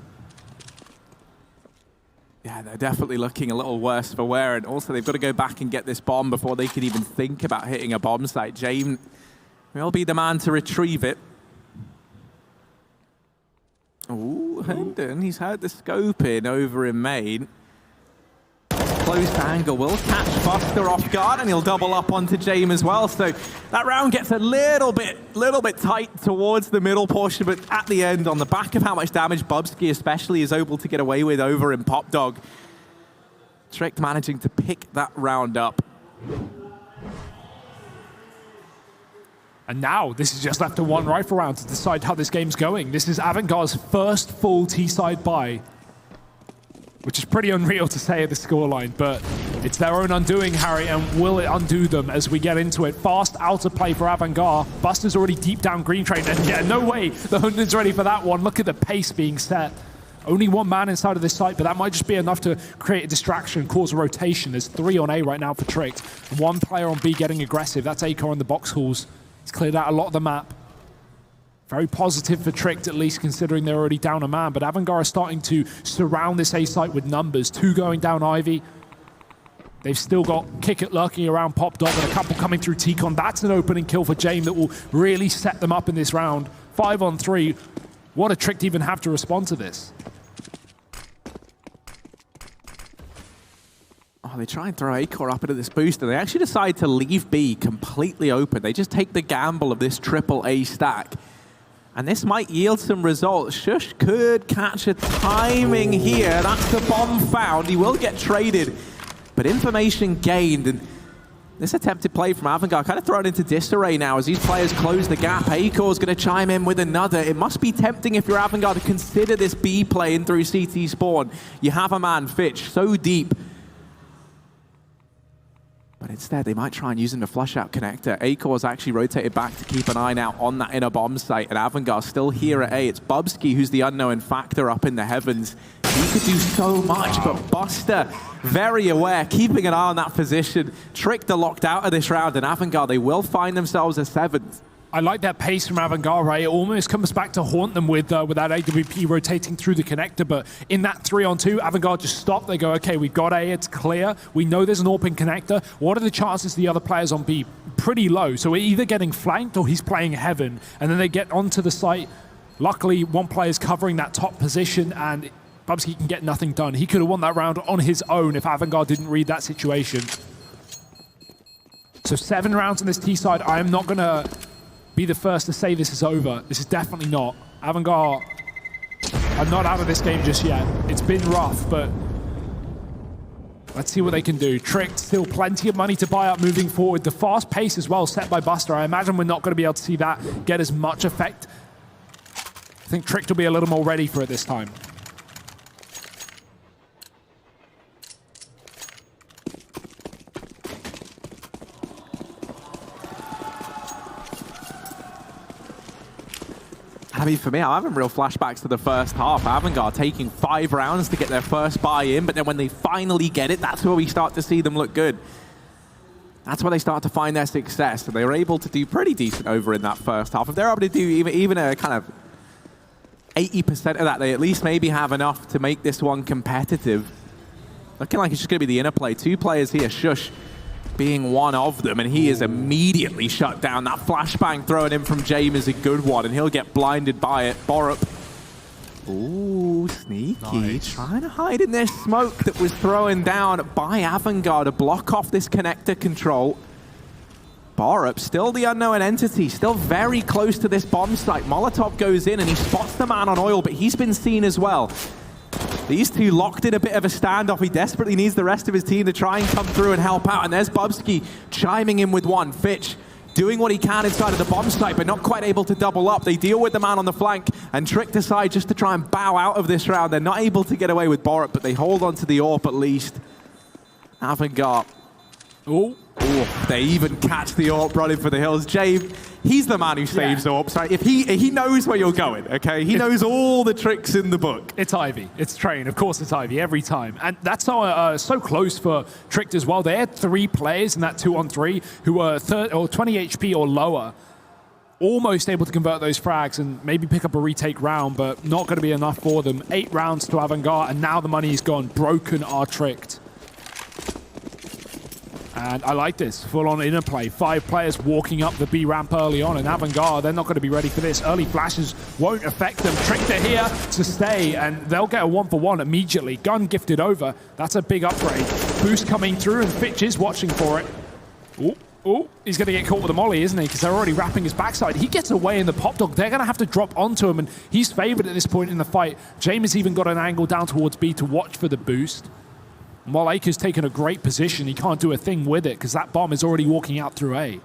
Yeah, they're definitely looking a little worse for wear, and also they've got to go back and get this bomb before they can even think about hitting a bomb site. James will be the man to retrieve it. Ooh, Hendon, he's heard the scope in over in main. Close angle will catch Buster off guard, and he'll double up onto James as well. So that round gets a little bit tight towards the middle portion, but at the end, on the back of how much damage Bubsky especially is able to get away with over in Pop Dog, Tricked managing to pick that round up. And now, this is just left to one rifle round to decide how this game's going. This is Avangar's first full T-side buy, which is pretty unreal to say at the scoreline, but it's their own undoing, Harry, and will it undo them as we get into it? Fast outer play for Avangar. Buster's already deep down green train, and yeah, no way the Hunden's ready for that one. Look at the pace being set. Only one man inside of this site, but that might just be enough to create a distraction, cause a rotation. There's 3 on A right now for Tricked. 1 player on B getting aggressive. That's Akar in the box halls. He's cleared out a lot of the map. Very positive for Tricked, at least, considering they're already down a man. But Avangar are starting to surround this A site with numbers. 2 going down Ivy. They've still got Kick It lurking around Pop Dog and a couple coming through T-Con. That's an opening kill for Jame that will really set them up in this round. 5 on 3. What a Tricked even have to respond to this? Oh, they try and throw Akar up into this boost, and they actually decide to leave B completely open. They just take the gamble of this triple A stack. And this might yield some results. Shush could catch a timing here. That's the bomb found. He will get traded, but information gained. And this attempted play from Avangar kind of thrown into disarray now as these players close the gap. Akor's going to chime in with another. It must be tempting if you're Avangar to consider this B play in through CT spawn. You have a man, Fitch, so deep. But instead, they might try and use him to flush out connector. Akor's actually rotated back to keep an eye now on that inner bomb site, and Avangar's still here at A. It's Bubsky who's the unknown factor up in the heavens. He could do so much, but Buster, very aware, keeping an eye on that position. Tricked are locked out of this round, and Avangar, they will find themselves a 7th. I like that pace from Avangar, right? It almost comes back to haunt them with that AWP rotating through the connector, but in that 3-on-2, Avangar just stop. They go, okay, we've got A, it's clear. We know there's an open connector. What are the chances the other players on B? Pretty low. So we're either getting flanked or he's playing heaven, and then they get onto the site. Luckily, one player's covering that top position, and Bubsky can get nothing done. He could have won that round on his own if Avangar didn't read that situation. So 7 rounds on this T side. I am not going to be the first to say this is over. This is definitely not. Avangar are not out of this game just yet. It's been rough, but let's see what they can do. Tricked, still plenty of money to buy up moving forward. The fast pace as well set by Buster. I imagine we're not going to be able to see that get as much effect. I think Tricked will be a little more ready for it this time. I mean, for me, I'm having real flashbacks to the first half. Avangar taking 5 rounds to get their first buy-in, but then when they finally get it, that's where we start to see them look good. That's where they start to find their success, and they were able to do pretty decent over in that first half. If they're able to do even a kind of 80% of that, they at least maybe have enough to make this one competitive. Looking like it's just going to be the inner play. 2 players here, Shush being one of them, and he is immediately shut down. That flashbang thrown in from James is a good one, and he'll get blinded by it. Borup. Ooh, sneaky. Nice. Trying to hide in this smoke that was thrown down by Avangar to block off this connector control. Borup, still the unknown entity, still very close to this bomb site. Molotov goes in and he spots the man on oil, but he's been seen as well. These 2 locked in a bit of a standoff. He desperately needs the rest of his team to try and come through and help out. And there's Bubsky chiming in with one. Fitch doing what he can inside of the bomb site, but not quite able to double up. They deal with the man on the flank and Trick decide just to try and bow out of this round. They're not able to get away with Borup, but they hold on to the AWP at least. Avangar. Oh, they even catch the AWP running for the hills. Jay, he's the man who saves AWPs, right? If he knows where you're going, okay? He knows all the tricks in the book. It's Ivy. It's Train. Of course it's Ivy every time. And that's so close for Tricked as well. They had 3 players in that 2-on-3 who were 20 HP or lower. Almost able to convert those frags and maybe pick up a retake round, but not going to be enough for them. 8 rounds to Avangar, and now the money is gone. Broken are Tricked. And I like this, full-on interplay. 5 players walking up the B ramp early on, and Avangar, they're not going to be ready for this. Early flashes won't affect them. Trickster here to stay, and they'll get a 1-for-1 immediately. Gun gifted over. That's a big upgrade. Boost coming through, and Fitch is watching for it. Ooh, he's going to get caught with a molly, isn't he? Because they're already wrapping his backside. He gets away in the pop dog. They're going to have to drop onto him, and he's favored at this point in the fight. James has even got an angle down towards B to watch for the boost. And while Aker's taken a great position, he can't do a thing with it because that bomb is already walking out through A.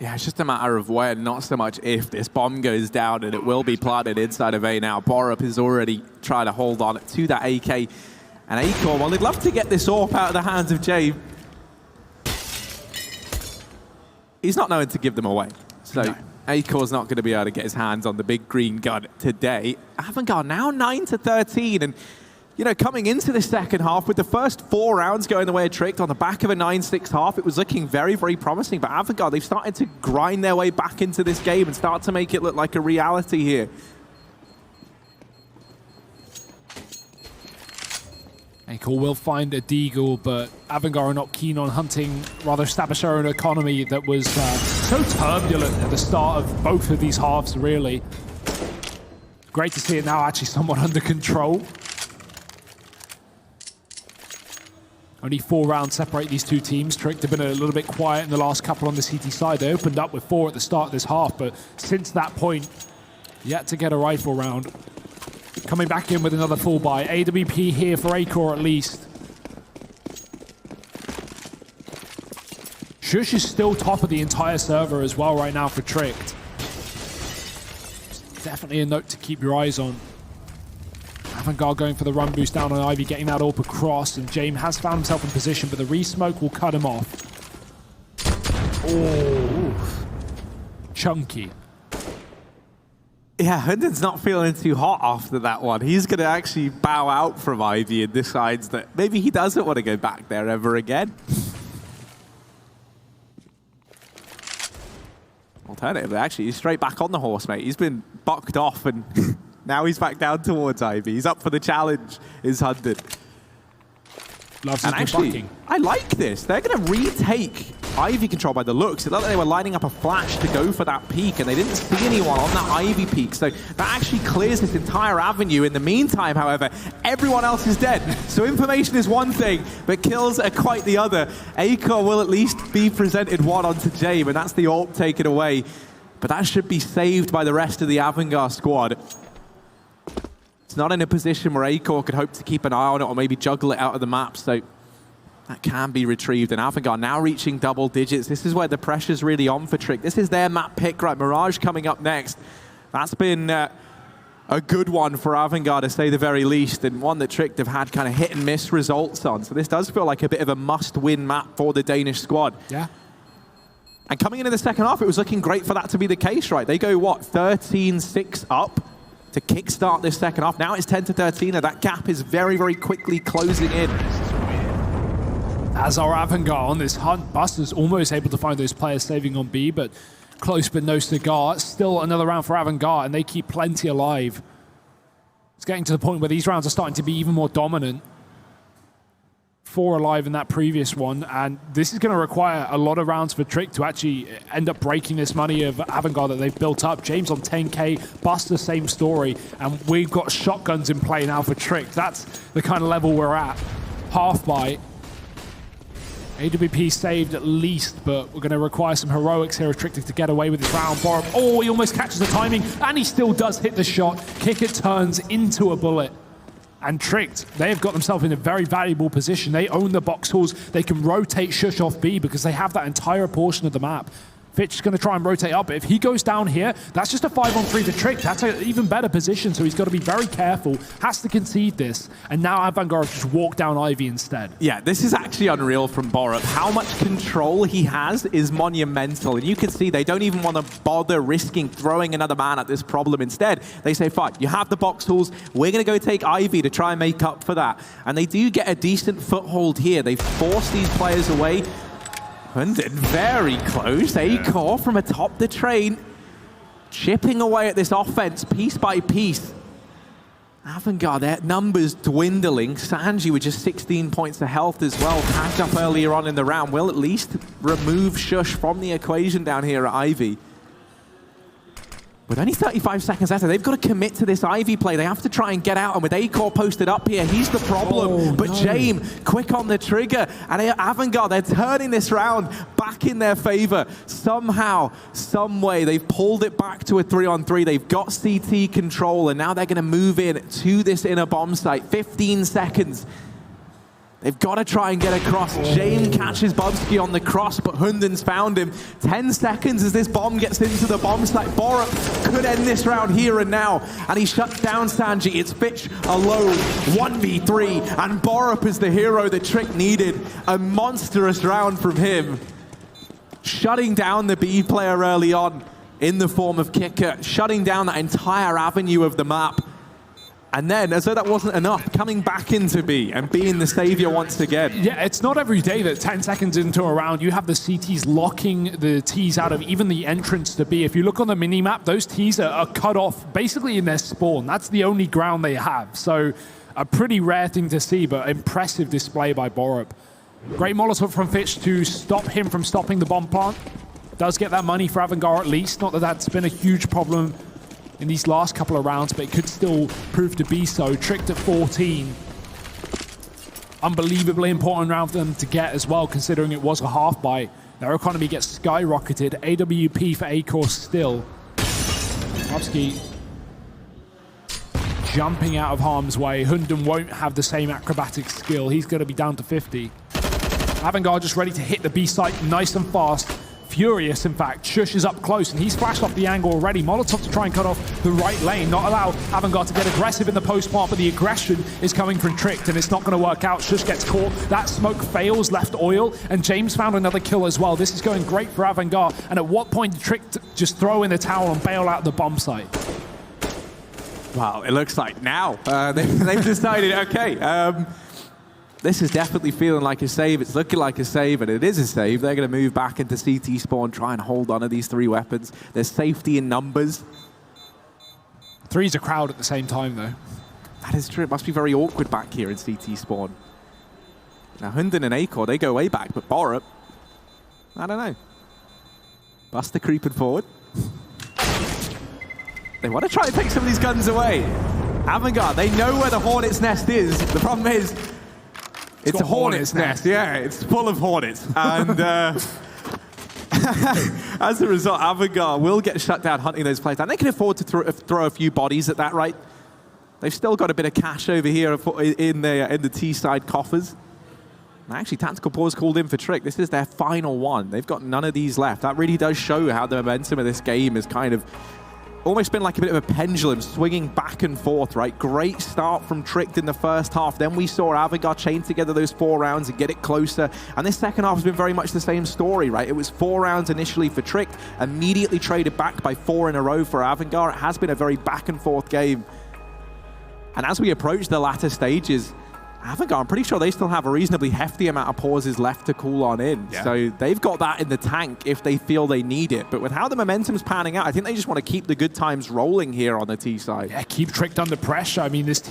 Yeah, it's just a matter of when, not so much if. This bomb goes down, and it will be planted inside of A now. Borup is already trying to hold on to that AK. And Aker, well, they'd love to get this AWP out of the hands of Jay. He's not known to give them away. So no. Aker's not going to be able to get his hands on the big green gun today. Avangar now 9-13, and you know, coming into the second half with the first 4 rounds going the way of Tricked on the back of a 9-6 half, it was looking very, very promising. But Avangar, they've started to grind their way back into this game and start to make it look like a reality here. Aker will find a deagle, but Avangar are not keen on hunting, rather establish their own economy that was so turbulent at the start of both of these halves, really. Great to see it now actually somewhat under control. Only 4 rounds separate these two teams. Tricked have been a little bit quiet in the last couple on the CT side. They opened up with 4 at the start of this half, but since that point, yet to get a rifle round. Coming back in with another full buy. AWP here for Aker at least. Shush is still top of the entire server as well right now for Tricked. Definitely a note to keep your eyes on. Avangar going for the run boost down on Ivy, getting that AWP across, and James has found himself in position, but the re-smoke will cut him off. Oh, chunky. Yeah, Hunden's not feeling too hot after that one. He's going to actually bow out from Ivy and decides that maybe he doesn't want to go back there ever again. Alternatively, actually, he's straight back on the horse, mate. He's been bucked off, and now he's back down towards Ivy. He's up for the challenge, is Hunden. Loves and actually, I like this. They're going to retake Ivy control by the looks. It looked like they were lining up a flash to go for that peak, and they didn't see anyone on that Ivy peak. So that actually clears this entire avenue. In the meantime, however, everyone else is dead. So information is one thing, but kills are quite the other. Aker will at least be presented one onto James, and that's the AWP taken away. But that should be saved by the rest of the Avangar squad. It's not in a position where Aker could hope to keep an eye on it or maybe juggle it out of the map, so that can be retrieved. And Avangar now reaching double digits. This is where the pressure's really on for Trick. This is their map pick, right? Mirage coming up next. That's been a good one for Avangar, to say the very least, and one that Trick have had kind of hit and miss results on. So this does feel like a bit of a must-win map for the Danish squad. Yeah. And coming into the second half, it was looking great for that to be the case, right? They go, what, 13-6 up to kickstart this second half. Now it's 10-13, and that gap is very, very quickly closing in. As our Avangar on this hunt, Buster's almost able to find those players saving on B, but close but no cigar. Still another round for Avangar, and they keep plenty alive. It's getting to the point where these rounds are starting to be even more dominant. 4 alive in that previous one, and this is going to require a lot of rounds for Trick to actually end up breaking this money of Avangar that they've built up. James on 10k, Buster same story, and we've got shotguns in play now for Trick. That's the kind of level we're at. Half buy. AWP saved at least, but we're going to require some heroics here of Trick to get away with this round. Borup, oh, he almost catches the timing, and he still does hit the shot. Kicker turns into a bullet. And Tricked, they've got themselves in a very valuable position. They own the box halls. They can rotate Shush off B because they have that entire portion of the map. Fitch is going to try and rotate up. But if he goes down here, that's just a 5-on-3 to Trick. That's an even better position, so he's got to be very careful. Has to concede this. And now Avangar just walk down Ivy instead. Yeah, this is actually unreal from Borup. How much control he has is monumental. And you can see they don't even want to bother risking throwing another man at this problem. Instead, they say, fine, you have the box tools. We're going to go take Ivy to try and make up for that. And they do get a decent foothold here. They force these players away. Hunden very close. Aker from atop the train, chipping away at this offense piece by piece. Avangar, their numbers dwindling. Sanji with just 16 points of health as well. Tagged up earlier on in the round. Will at least remove Shush from the equation down here at Ivy. With only 35 seconds left, they've got to commit to this Ivy play. They have to try and get out, and with Acor posted up here, he's the problem. But James, quick on the trigger, and Avangar, they're turning this round back in their favor. Somehow, some way, they've pulled it back to a 3-on-3. They've got CT control, and now they're going to move in to this inner bomb site. 15 seconds. They've got to try and get across. James catches Bubsky on the cross, but Hunden's found him. 10 seconds as this bomb gets into the bomb site. Borup could end this round here and now, and he shuts down Sanji. It's Fitch alone, 1v3, and Borup is the hero that Trick needed. A monstrous round from him. Shutting down the B player early on in the form of Kicker, shutting down that entire avenue of the map. And then, as though that wasn't enough, coming back into B and being the savior once again. Yeah, it's not every day that 10 seconds into a round, you have the CTs locking the Ts out of even the entrance to B. If you look on the mini-map, those Ts are cut off basically in their spawn. That's the only ground they have. So a pretty rare thing to see, but impressive display by Borup. Great Molotov from Fitch to stop him from stopping the bomb plant. Does get that money for Avangar at least. Not that that's been a huge problem in these last couple of rounds, but it could still prove to be so. Tricked at 14. Unbelievably important round for them to get as well, considering it was a half buy. Their economy gets skyrocketed. AWP for Acor still. Bubsky jumping out of harm's way. Hunden won't have the same acrobatic skill. He's going to be down to 50. Avangar just ready to hit the B site nice and fast. Furious, in fact. Shush is up close, and he's flashed off the angle already. Molotov to try and cut off the right lane, not allow Avangar to get aggressive in the post part, but the aggression is coming from Tricked, and it's not going to work out. Shush gets caught. That smoke fails, left oil, and James found another kill as well. This is going great for Avangar, and at what point did Tricked just throw in the towel and bail out the bomb site? Wow, it looks like now they've decided, okay, this is definitely feeling like a save. It's looking like a save, and it is a save. They're going to move back into CT spawn, try and hold on to these three weapons. There's safety in numbers. Three's a crowd at the same time, though. That is true. It must be very awkward back here in CT spawn. Now, Hunden and Acor, they go way back, but Borup, I don't know. Buster creeping forward. They want to try and take some of these guns away. Avangar, they know where the Hornet's nest is. The problem is, it's a Hornet's nest. Yeah, it's full of Hornets. And as a result, Avangar will get shut down hunting those players. And they can afford to throw a few bodies at that, right? They've still got a bit of cash over here in the T-side coffers. And actually, Tactical Pause called in for Trick. This is their final one. They've got none of these left. That really does show how the momentum of this game is kind of almost been like a bit of a pendulum, swinging back and forth, right? Great start from Tricked in the first half. Then we saw Avangar chain together those 4 rounds and get it closer. And this second half has been very much the same story, right? It was 4 rounds initially for Tricked, immediately traded back by 4 in a row for Avangar. It has been a very back and forth game. And as we approach the latter stages, Avangar, I'm pretty sure they still have a reasonably hefty amount of pauses left to cool on in. Yeah. So they've got that in the tank if they feel they need it. But with how the momentum's panning out, I think they just want to keep the good times rolling here on the T side. Yeah, keep Tricked under pressure. I mean, this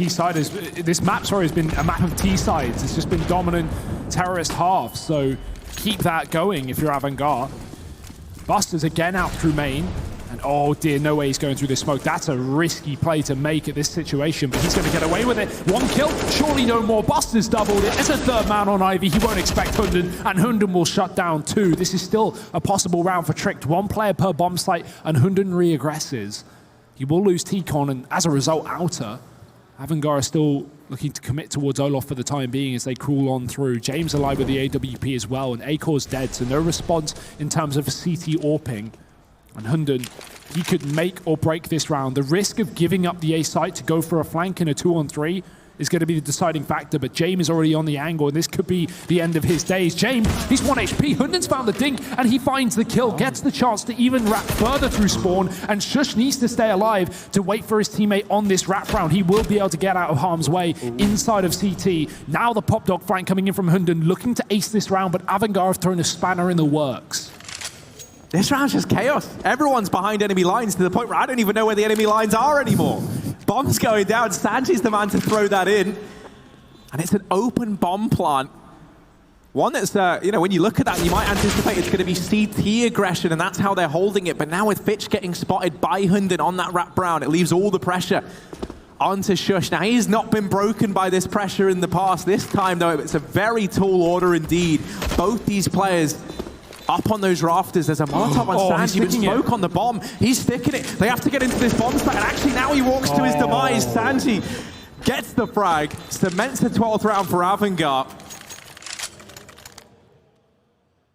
map, has been a map of T sides. It's just been dominant terrorist half. So keep that going if you're Avangar. Buster's again out through main. And oh dear, no way he's going through this smoke. That's a risky play to make at this situation, but he's going to get away with it. 1 kill, surely no more. Buster's doubled it. It's a 3rd man on Ivy. He won't expect Hunden, and Hunden will shut down 2. This is still a possible round for Tricked. 1 player per bomb site, and Hunden re-aggresses. He will lose T-Con, and as a result, Outer. Avangar is still looking to commit towards Olaf for the time being as they crawl on through. James alive with the AWP as well, and Acor's dead, so no response in terms of CT or ping. And Hunden, he could make or break this round. The risk of giving up the A site to go for a flank in a 2-on-3 is going to be the deciding factor, but James is already on the angle, and this could be the end of his days. James, he's 1 HP. Hunden's found the dink, and he finds the kill, gets the chance to even wrap further through spawn, and Shush needs to stay alive to wait for his teammate on this wrap round. He will be able to get out of harm's way inside of CT. Now the pop dog flank coming in from Hunden, looking to ace this round, but Avangar have thrown a spanner in the works. This round's just chaos. Everyone's behind enemy lines to the point where I don't even know where the enemy lines are anymore. bomb's going down. Sanji's the man to throw that in. And it's an open bomb plant. One that's, you know, when you look at that, you might anticipate it's going to be CT aggression, and that's how they're holding it. But now with Fitch getting spotted by Hunden on that wrap Brown, it leaves all the pressure onto Shush. Now, he's not been broken by this pressure in the past. This time, though, it's a very tall order indeed. Both these players up on those rafters. There's a Molotov on Sanji, but smoke on the bomb. He's sticking it. They have to get into this bomb site, and actually now he walks to his demise. Sanji gets the frag, cements the 12th round for Avangar.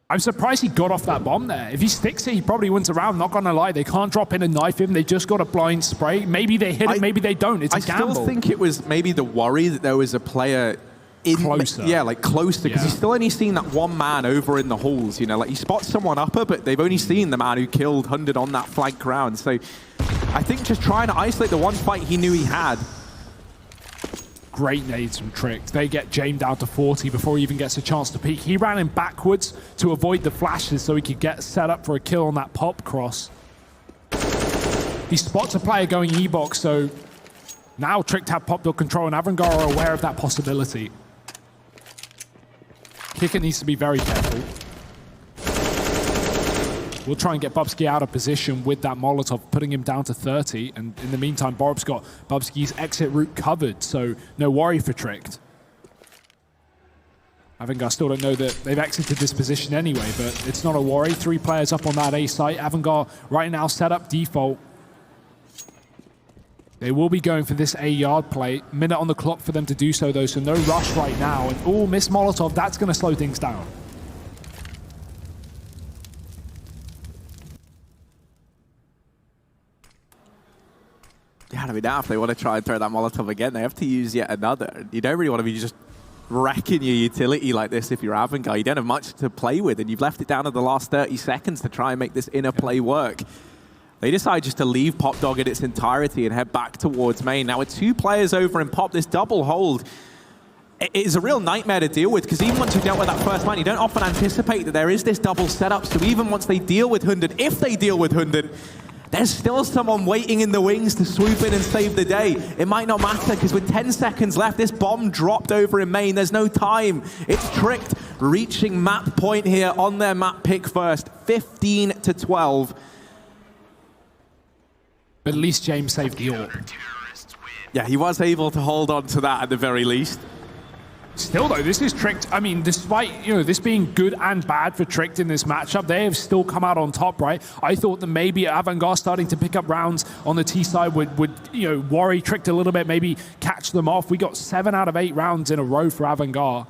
I'm surprised he got off that bomb there. If he sticks it, he probably wins a round. Not gonna lie, they can't drop in and knife him. They just got a blind spray. Maybe they hit it, maybe they don't. It's a gamble. I still think it was maybe the worry that there was a player closer. Yeah, like closer, because he's still only seen that one man over in the halls. You know, like he spots someone upper, but they've only seen the man who killed Hunden on that flank round. So I think just trying to isolate the one fight he knew he had. Great nades from Tricked. They get James down to 40 before he even gets a chance to peek. He ran in backwards to avoid the flashes so he could get set up for a kill on that pop cross. He spots a player going E-box, so now Tricked have pop dog control, and Avangar are aware of that possibility. Kicker needs to be very careful. We'll try and get Bubsky out of position with that Molotov, putting him down to 30. And in the meantime, Borb's got Bubsky's exit route covered, so no worry for Tricked. Avangar still don't know that they've exited this position anyway, but it's not a worry. 3 players up on that A site. Avangar right now set up default. They will be going for this A yard play. Minute on the clock for them to do so, though, so no rush right now. And oh, miss Molotov, that's going to slow things down. Yeah, I mean, now if they want to try and throw that Molotov again, they have to use yet another. You don't really want to be just wrecking your utility like this if you're Avangar. You don't have much to play with, and you've left it down to the last 30 seconds to try and make this inner play work. They decide just to leave Pop Dog in its entirety and head back towards main. Now with 2 players over in Pop, this double hold is a real nightmare to deal with, because even once you dealt with that first line, you don't often anticipate that there is this double setup. So even once they deal with Hunden, if they deal with Hunden, there's still someone waiting in the wings to swoop in and save the day. It might not matter, because with 10 seconds left, this bomb dropped over in main. There's no time. It's Tricked reaching map point here on their map pick first, 15-12. But at least James saved the AWP. Yeah, he was able to hold on to that at the very least. Still, though, this is Tricked. I mean, despite this being good and bad for Tricked in this matchup, they have still come out on top, right? I thought that maybe Avangar starting to pick up rounds on the T side would worry Tricked a little bit, maybe catch them off. We got 7 out of 8 rounds in a row for Avangar.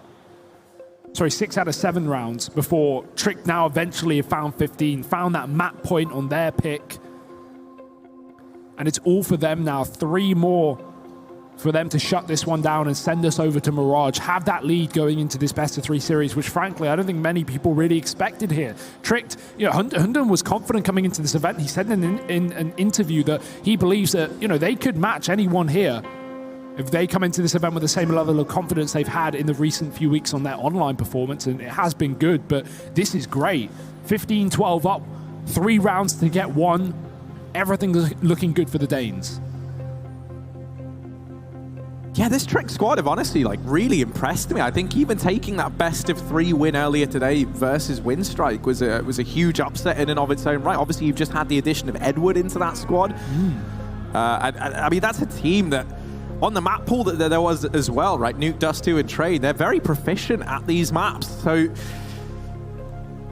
Sorry, 6 out of 7 rounds before Tricked now eventually have found 15, found that map point on their pick. And it's all for them now. 3 more for them to shut this one down and send us over to Mirage. Have that lead going into this best-of-3 series, which frankly, I don't think many people really expected here. Tricked, Hunden was confident coming into this event. He said in an interview that he believes that, they could match anyone here if they come into this event with the same level of confidence they've had in the recent few weeks on their online performance, and it has been good, but this is great. 15-12 up, 3 rounds to get 1. Everything's looking good for the Danes. Yeah, this Trick squad have honestly really impressed me. I think even taking that best-of-3 win earlier today versus Winstrike was a huge upset in and of its own right. Obviously, you've just had the addition of Edward into that squad. I mean, that's a team that, on the map pool that there was as well, right? Nuke, Dust2, and Trade, they're very proficient at these maps. So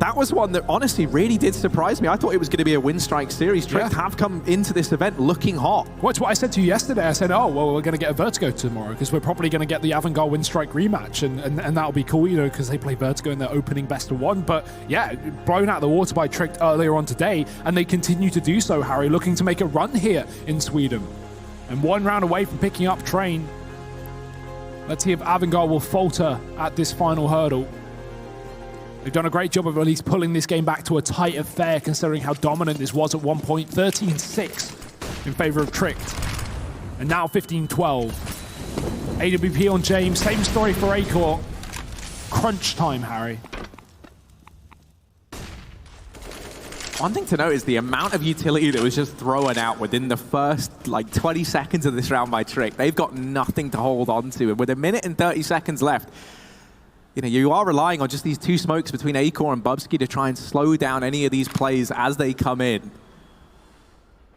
that was one that honestly really did surprise me. I thought it was going to be a Winstrike series. Trick have come into this event looking hot. Well, it's what I said to you yesterday. I said, oh, well, we're going to get a Vertigo tomorrow because we're probably going to get the Avangar Winstrike rematch, and that'll be cool, because they play Vertigo in their opening best-of-1. But yeah, blown out of the water by Trick earlier on today, and they continue to do so, Harry, looking to make a run here in Sweden. And 1 round away from picking up Train. Let's see if Avangar will falter at this final hurdle. They've done a great job of at least pulling this game back to a tight affair, considering how dominant this was at one point. 13-6 in favor of Tricked. And now 15-12. AWP on James. Same story for Acor. Crunch time, Harry. One thing to note is the amount of utility that was just thrown out within the first, like, 20 seconds of this round by Trick. They've got nothing to hold on to. And with a minute and 30 seconds left, you know, you are relying on just these two smokes between Acore and Bubsky to try and slow down any of these plays as they come in.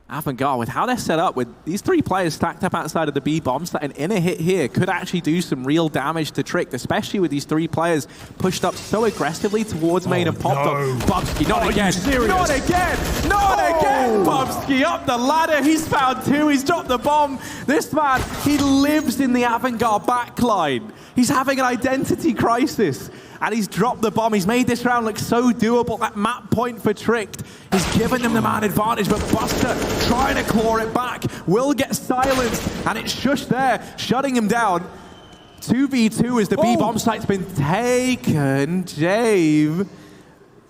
Avangar, with how they're set up, with these three players stacked up outside of the B bomb site, an inner hit here could actually do some real damage to Trick, especially with these three players pushed up so aggressively towards main and Pop Dog. Bubsky, not again. Not again. Not again. Bubsky up the ladder. He's found two. He's dropped the bomb. This man, he lives in the Avangar backline. He's having an identity crisis. And he's dropped the bomb. He's made this round look so doable. That map point for Tricked. He's given them the man advantage, but Buster trying to claw it back. Will get silenced, and it's Shush there, shutting him down. 2v2 as the B bomb site's been taken. Jave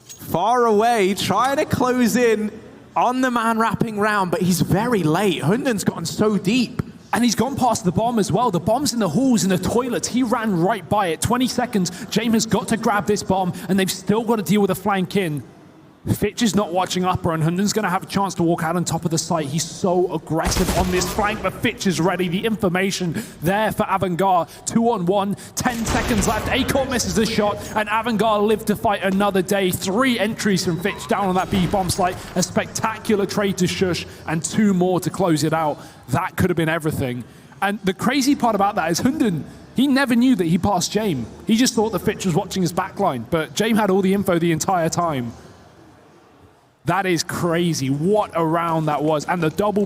far away, trying to close in on the man wrapping round, but he's very late. Hunden's gotten so deep. And he's gone past the bomb as well. The bomb's in the halls, in the toilets. He ran right by it. 20 seconds. James has got to grab this bomb, and they've still got to deal with a flank in. Fitch is not watching upper, and Hunden's going to have a chance to walk out on top of the site. He's so aggressive on this flank, but Fitch is ready. The information there for Avangar. 2-on-1, 10 seconds left. Acore misses the shot, and Avangar live to fight another day. 3 entries from Fitch down on that B bomb site. A spectacular trade to Shush, and 2 more to close it out. That could have been everything. And the crazy part about that is Hunden, he never knew that he passed Jame. He just thought that Fitch was watching his backline, but Jame had all the info the entire time. That is crazy. What a round that was. And the double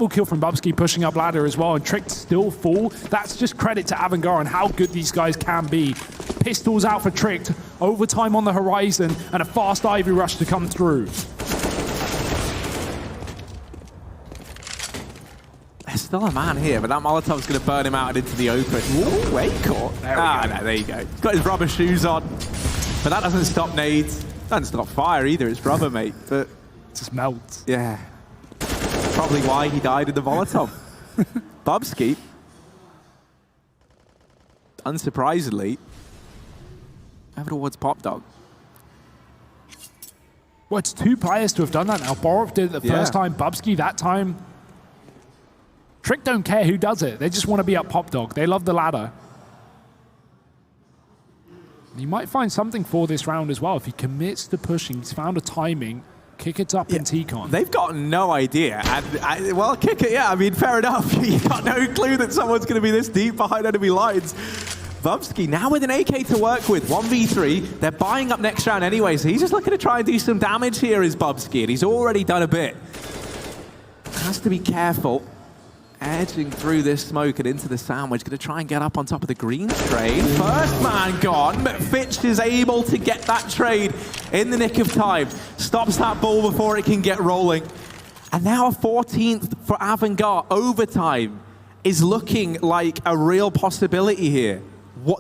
kill from Bubsky pushing up ladder as well, and Trick still full. That's just credit to Avangar and how good these guys can be. Pistols out for Trick, overtime on the horizon, and a fast Ivy rush to come through. There's still a man here, but that Molotov's going to burn him out into the open. Ooh, Acore. There you go. He's got his rubber shoes on, but that doesn't stop nades. Doesn't stop fire either, it's rubber, mate. But it just melts. Yeah. Probably why he died in the Molotov. Bubsky, unsurprisingly, over towards Pop Dog. Well, it's 2 players to have done that now. Borov did it the first time, Bubsky that time. Trick don't care who does it. They just want to be up Pop Dog. They love the ladder. You might find something for this round as well. If he commits to pushing, he's found a timing, kick it up in T-Con. They've got no idea. And, well, kick it, yeah, I mean, fair enough. You got no clue that someone's going to be this deep behind enemy lines. Bubsky now with an AK to work with, 1v3. They're buying up next round anyway, so he's just looking to try and do some damage here as Bubsky, and he's already done a bit. Has to be careful. Edging through this smoke and into the sandwich, going to try and get up on top of the green trade. First man gone, but Fitch is able to get that trade in the nick of time. Stops that ball before it can get rolling. And now a 14th for Avangar. Overtime is looking like a real possibility here.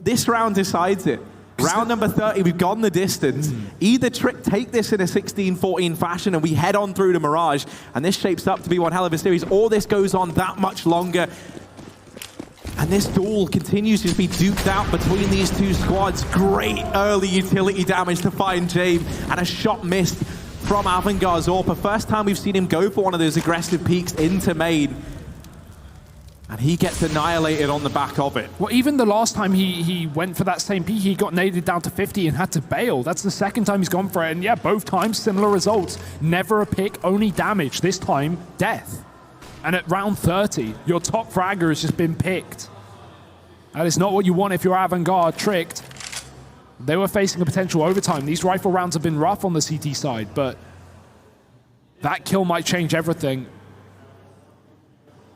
This round decides it. Round number 30, we've gone the distance. Either Trick take this in a 16-14 fashion and we head on through to Mirage, and this shapes up to be one hell of a series, or this goes on that much longer. And this duel continues to be duked out between these two squads. Great early utility damage to find Jave, and a shot missed from Avangar Zorpa. First time we've seen him go for one of those aggressive peeks into main. And he gets annihilated on the back of it. Well, even the last time he went for that same peak, he got naded down to 50 and had to bail. That's the second time he's gone for it. And yeah, both times similar results. Never a pick, only damage. This time, death. And at round 30, your top fragger has just been picked. That is not what you want if you're Avangar. Tricked. They were facing a potential overtime. These rifle rounds have been rough on the CT side, but that kill might change everything.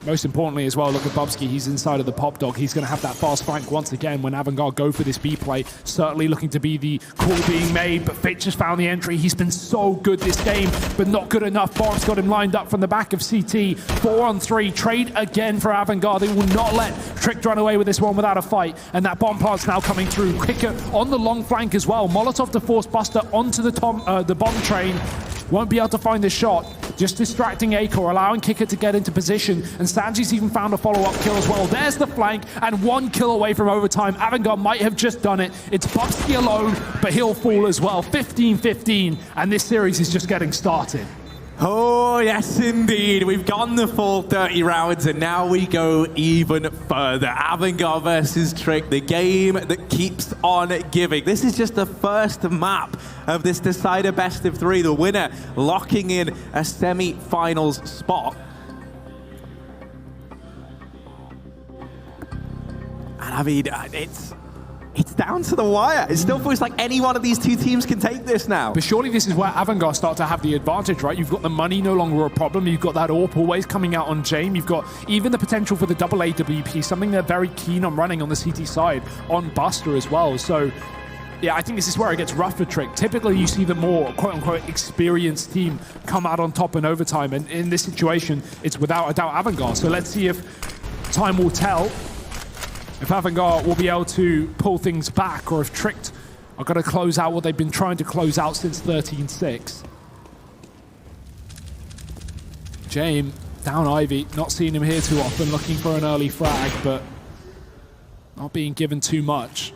Most importantly as well, look at Bubsky. He's inside of the Pop Dog. He's going to have that fast flank once again when Avangar go for this B play. Certainly looking to be the call being made, but Fitch has found the entry. He's been so good this game, but not good enough. Boris got him lined up from the back of CT. 4-on-3. Trade again for Avangar. They will not let Trick run away with this one without a fight. And that bomb plant's now coming through. Kicker on the long flank as well. Molotov to force Buster onto the bomb train. Won't be able to find the shot. just distracting Acor, allowing Kicker to get into position, and Sanji's even found a follow-up kill as well. There's the flank, and 1 kill away from overtime. Avangar might have just done it. It's Bubsky alone, but he'll fall as well. 15-15, and this series is just getting started. Oh, yes, indeed. We've gone the full 30 rounds, and now we go even further. Avangar versus Trick, the game that keeps on giving. This is just the first map of this decider best of 3. The winner locking in a semi-finals spot. And I mean, it's down to the wire. It still feels like any one of these 2 teams can take this now. But surely this is where Avangar start to have the advantage, right? You've got the money no longer a problem. You've got that AWP always coming out on Jame. You've got even the potential for the double AWP, something they're very keen on running on the CT side on Buster as well. So, yeah, I think this is where it gets rough for Trick. Typically, you see the more quote-unquote experienced team come out on top in overtime. And in this situation, it's without a doubt Avangar. So let's see if time will tell if Avangar will be able to pull things back, or if Tricked are going to close out what they've been trying to close out since 13-6. Jame down Ivy, not seeing him here too often, looking for an early frag, but not being given too much.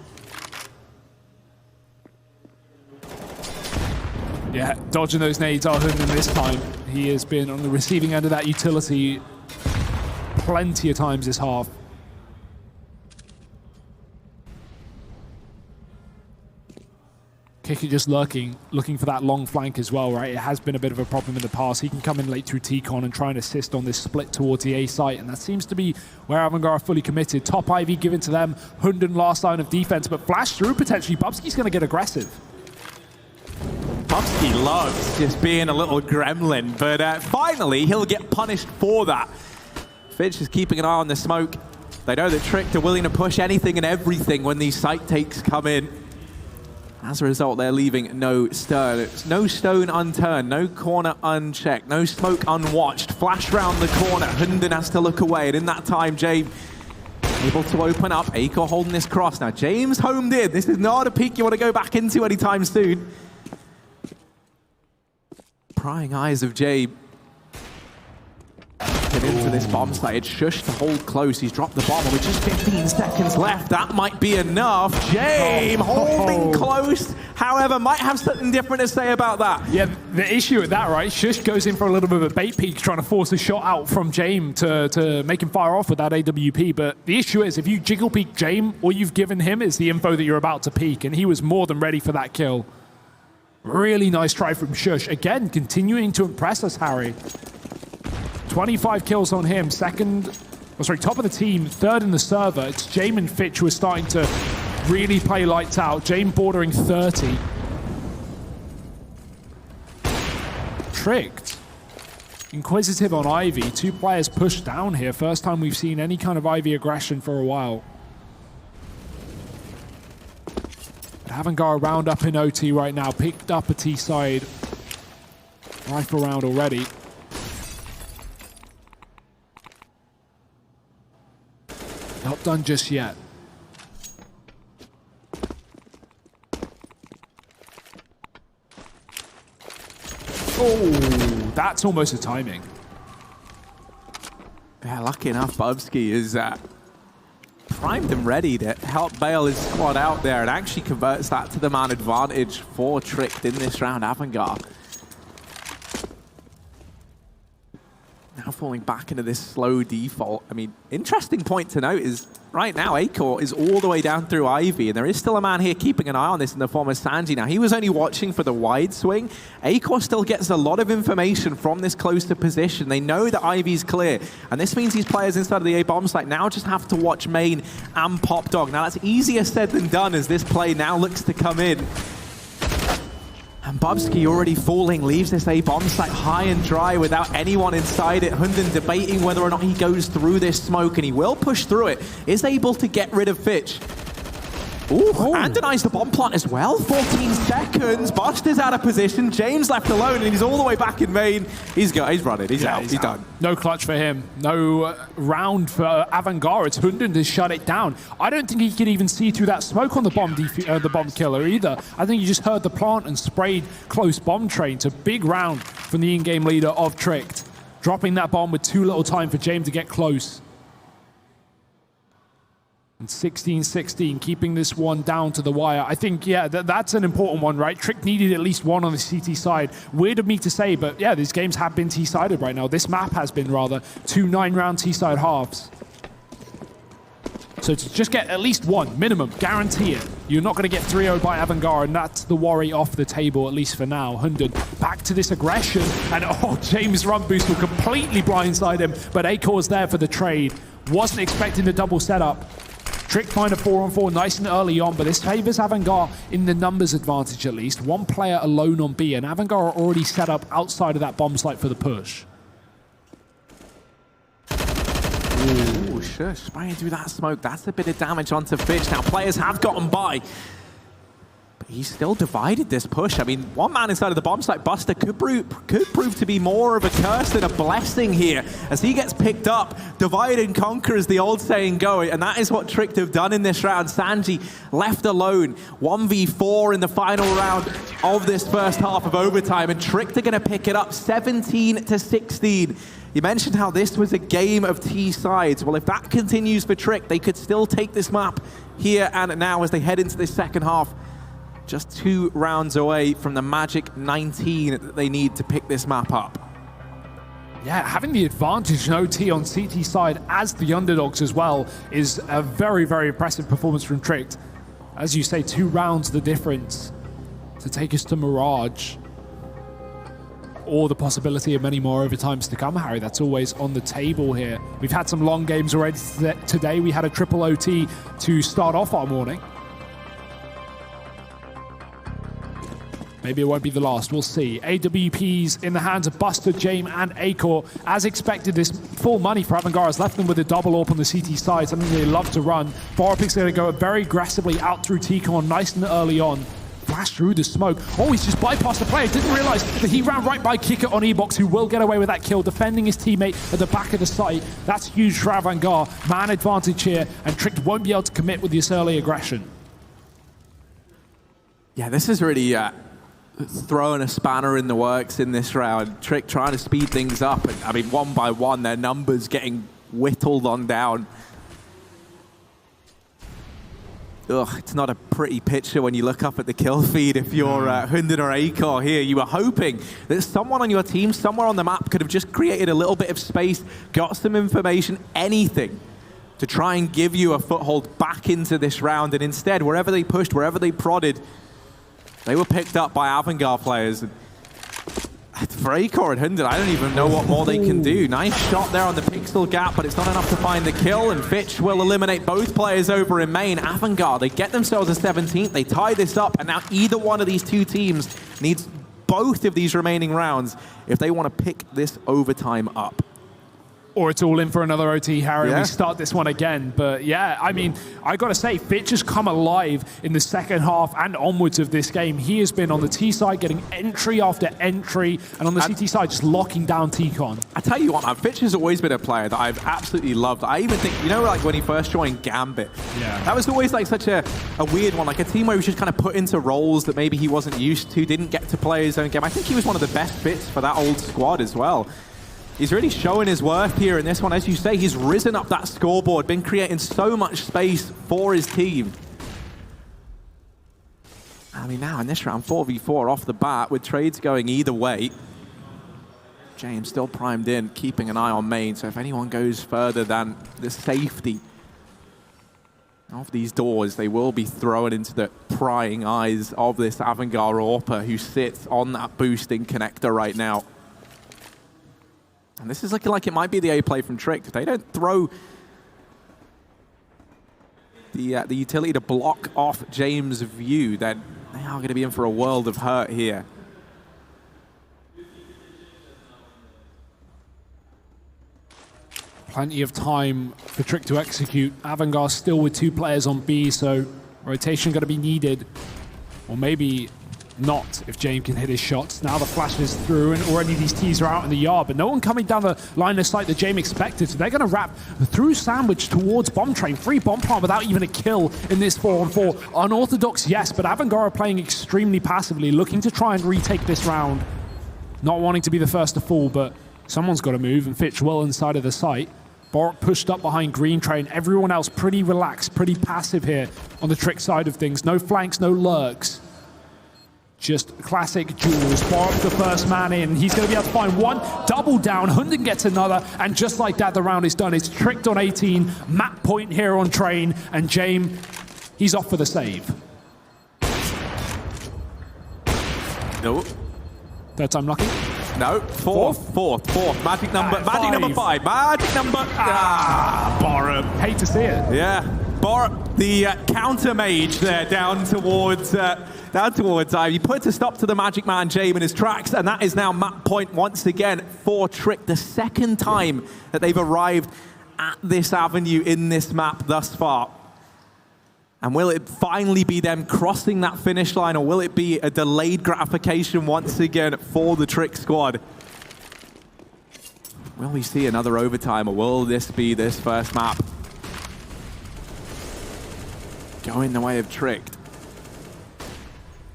Yeah, dodging those nades are Hunden this time. He has been on the receiving end of that utility plenty of times this half. Kicker just lurking, looking for that long flank as well, right? It has been a bit of a problem in the past. He can come in late through T-Con and try and assist on this split towards the A site, and that seems to be where Avangar are fully committed. Top Ivy given to them, Hunden last line of defense, but flash through potentially. Bubsky's going to get aggressive. Bubsky loves just being a little gremlin, but finally he'll get punished for that. Fitch is keeping an eye on the smoke. They know that Tricked are willing to push anything and everything when these site takes come in. As a result, they're leaving no stone unturned, no corner unchecked, no smoke unwatched. Flash round the corner, Hunden has to look away, and in that time, James able to open up. Acor holding this cross. Now, James homed in. This is not a peak you want to go back into anytime soon. Prying eyes of James. Get into this bomb site. It's Shush to hold close. He's dropped the bomb, and with just 15 seconds left, that might be enough. Jame holding close, however, might have something different to say about that. Yeah, the issue with that, right? Shush goes in for a little bit of a bait peek, trying to force a shot out from Jame to make him fire off with that AWP. But the issue is, if you jiggle peek Jame, all you've given him is the info that you're about to peek, and he was more than ready for that kill. Really nice try from Shush. Again, continuing to impress us, Harry. 25 kills on him, top of the team, third in the server. It's Jame and Fitch who are starting to really play lights out. Jame bordering 30. Tricked. Inquisitive on Ivy. 2 players pushed down here. First time we've seen any kind of Ivy aggression for a while. But Avangar round up in OT right now. Picked up a T side rifle round already. Not done just yet. Oh, that's almost a timing. Yeah, lucky enough, Bubsky is primed and ready to help bail his squad out there, and actually converts that to the man advantage for Tricked in this round. Avangar now falling back into this slow default. I mean, interesting point to note is right now Acor is all the way down through Ivy, and there is still a man here keeping an eye on this in the form of Sanji. Now, he was only watching for the wide swing. Acor still gets a lot of information from this closer position. They know that Ivy's clear, and this means these players inside of the A bomb site now just have to watch main and Pop Dog. Now, that's easier said than done as this play now looks to come in. And Bubsky already falling, leaves this A bomb site high and dry without anyone inside it. Hunden debating whether or not he goes through this smoke, and he will push through it. Is able to get rid of Fitch. Ooh, and denies the bomb plant as well. 14 seconds. Buster's out of position. James left alone, and he's all the way back in main. He's running. He's out. He's done. No clutch for him. No round for Avangar. It's Hunden to shut it down. I don't think he could even see through that smoke on the bomb killer either. I think he just heard the plant and sprayed close bomb train. So big round from the in-game leader of Tricked. Dropping that bomb with too little time for James to get close. And 16-16, keeping this one down to the wire. I think, yeah, that's an important one, right? Trick needed at least one on the CT side. Weird of me to say, but yeah, these games have been T-sided right now. This map has been, rather. 2 9-round T-side halves. So to just get at least one, minimum, guarantee it. You're not going to get 3-0 by Avangar, and that's the worry off the table, at least for now. 100 back to this aggression, and oh, James' run boost will completely blindside him, but Acor's there for the trade. Wasn't expecting the double setup. Trick find a 4-on-4 nice and early on, but this favors Avangar in the numbers advantage at least. One player alone on B, and Avangar are already set up outside of that bomb site for the push. Ooh, sure, spraying through that smoke. That's a bit of damage onto Fitch. Now, players have gotten by, but he's still divided this push. I mean, one man inside of the bomb site, Buster, could prove to be more of a curse than a blessing here. As he gets picked up, divide and conquer, as the old saying goes, and that is what Tricked have done in this round. Sanji left alone, 1v4 in the final round of this first half of overtime, and Tricked are going to pick it up 17-16. You mentioned how this was a game of T-sides. Well, if that continues for Trick, they could still take this map here and now as they head into this second half. Just 2 rounds away from the magic 19 that they need to pick this map up. Yeah, having the advantage in OT on CT side as the underdogs as well is a very, very impressive performance from Tricked. As you say, 2 rounds the difference to take us to Mirage. Or the possibility of many more overtimes to come, Harry. That's always on the table here. We've had some long games already today. We had a triple OT to start off our morning. Maybe it won't be the last, we'll see. AWPs in the hands of Buster, Jame, and Acor. As expected, this full money for Avangar has left them with a double AWP on the CT side, something they love to run. Boropic's going to go very aggressively out through T-Con, nice and early on. Flash through the smoke. Oh, he's just bypassed the player. Didn't realize that he ran right by Kicker on E-Box, who will get away with that kill, defending his teammate at the back of the site. That's huge for Avangar. Man advantage here, and Tricked won't be able to commit with this early aggression. Yeah, this is really throwing a spanner in the works in this round. Trick trying to speed things up. And, I mean, one by one, their numbers getting whittled on down. Ugh, it's not a pretty picture when you look up at the kill feed if you're Hundred or Acor here. You were hoping that someone on your team, somewhere on the map, could have just created a little bit of space, got some information, anything, to try and give you a foothold back into this round. And instead, wherever they pushed, wherever they prodded, they were picked up by Avangar players. And for Acor and Hundred, I don't even know what more they can do. Nice shot there on the pixel gap, but it's not enough to find the kill, and Fitch will eliminate both players over in main. Avangar, they get themselves a 17th, they tie this up, and now either one of these two teams needs both of these remaining rounds if they want to pick this overtime up. Or it's all in for another OT, Harry. Yeah. We start this one again. But yeah, I mean, I got to say, Fitch has come alive in the second half and onwards of this game. He has been on the T side getting entry after entry, and on the CT side just locking down T-Con. I tell you what, man, Fitch has always been a player that I've absolutely loved. I even think, you know, like when he first joined Gambit, that was always like such a weird one, like a team where he was just kind of put into roles that maybe he wasn't used to, didn't get to play his own game. I think he was one of the best fits for that old squad as well. He's really showing his worth here in this one. As you say, he's risen up that scoreboard, been creating so much space for his team. I mean, now in this round, 4v4 off the bat, with trades going either way. James still primed in, keeping an eye on main, so if anyone goes further than the safety of these doors, they will be thrown into the prying eyes of this Avangar AWPer who sits on that boosting connector right now. And this is looking like it might be the A play from Trick. If they don't throw the utility to block off James' view, then they are going to be in for a world of hurt here. Plenty of time for Trick to execute. Avangar still with 2 players on B, so rotation going to be needed. Or maybe not if James can hit his shots. Now the flash is through, and already these T's are out in the yard, but no one coming down the line of sight that James expected, so they're going to wrap through sandwich towards bomb train. Free bomb plant without even a kill in this 4-on-4. Unorthodox, yes, but Avangar are playing extremely passively, looking to try and retake this round. not wanting to be the first to fall, but someone's got to move, and Fitch well inside of the site. Borak pushed up behind Green Train. Everyone else pretty relaxed, pretty passive here on the Trick side of things. No flanks, no lurks. Just classic duels. Borak the first man in. He's going to be able to find one. Double down. Hunden gets another. And just like that, the round is done. It's Tricked on 18. Map point here on Train. And James, he's off for the save. No. Third time lucky. No, fourth. Magic number, magic number 5. Magic number. Borak. Hate to see it. Yeah, Borak, the counter mage there, down towards. He puts a stop to the Magic Man James in his tracks, and that is now map point once again for Trick. The second time that they've arrived at this avenue in this map thus far. And will it finally be them crossing that finish line, or will it be a delayed gratification once again for the Trick squad? Will we see another overtime, or will this be this first map going the way of Tricked?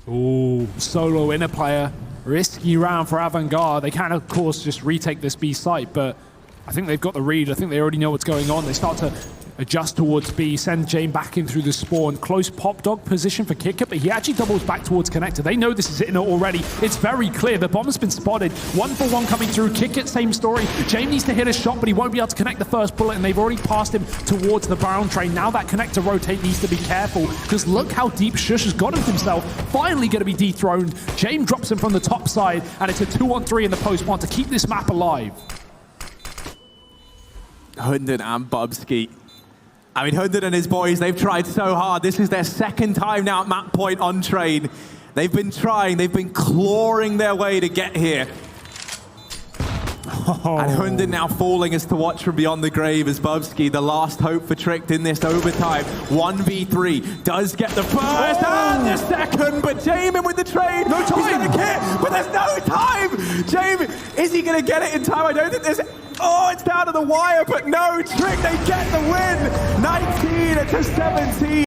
Ooh, solo inner player. Risky round for Avangar. They can, of course, just retake this B site, but I think they've got the read. I think they already know what's going on. They start to adjust towards B, send James back in through the spawn. Close pop dog position for Kickit, but he actually doubles back towards Connector. They know this is it already. It's very clear. The bomb's been spotted. 1-for-1 coming through. Kickit, same story. James needs to hit a shot, but he won't be able to connect the first bullet, and they've already passed him towards the Brown Train. Now that Connector rotate needs to be careful, because look how deep Shush has gotten himself. Finally going to be dethroned. James drops him from the top side, and it's a 2-on-3 in the post one to keep this map alive. Hunden and Bubsky. I mean, Hunden and his boys, they've tried so hard. This is their second time now at map point on Train. They've been trying, they've been clawing their way to get here. And Hunden now falling as to watch from beyond the grave as Bubsky, the last hope for Tricked in this overtime. 1v3, does get the first and the second, but James in with the trade. No time. He's going to get, but there's no time. James, is he going to get it in time? I don't think there's... Oh, it's down to the wire, but no, Trick, they get the win. 19 to 17.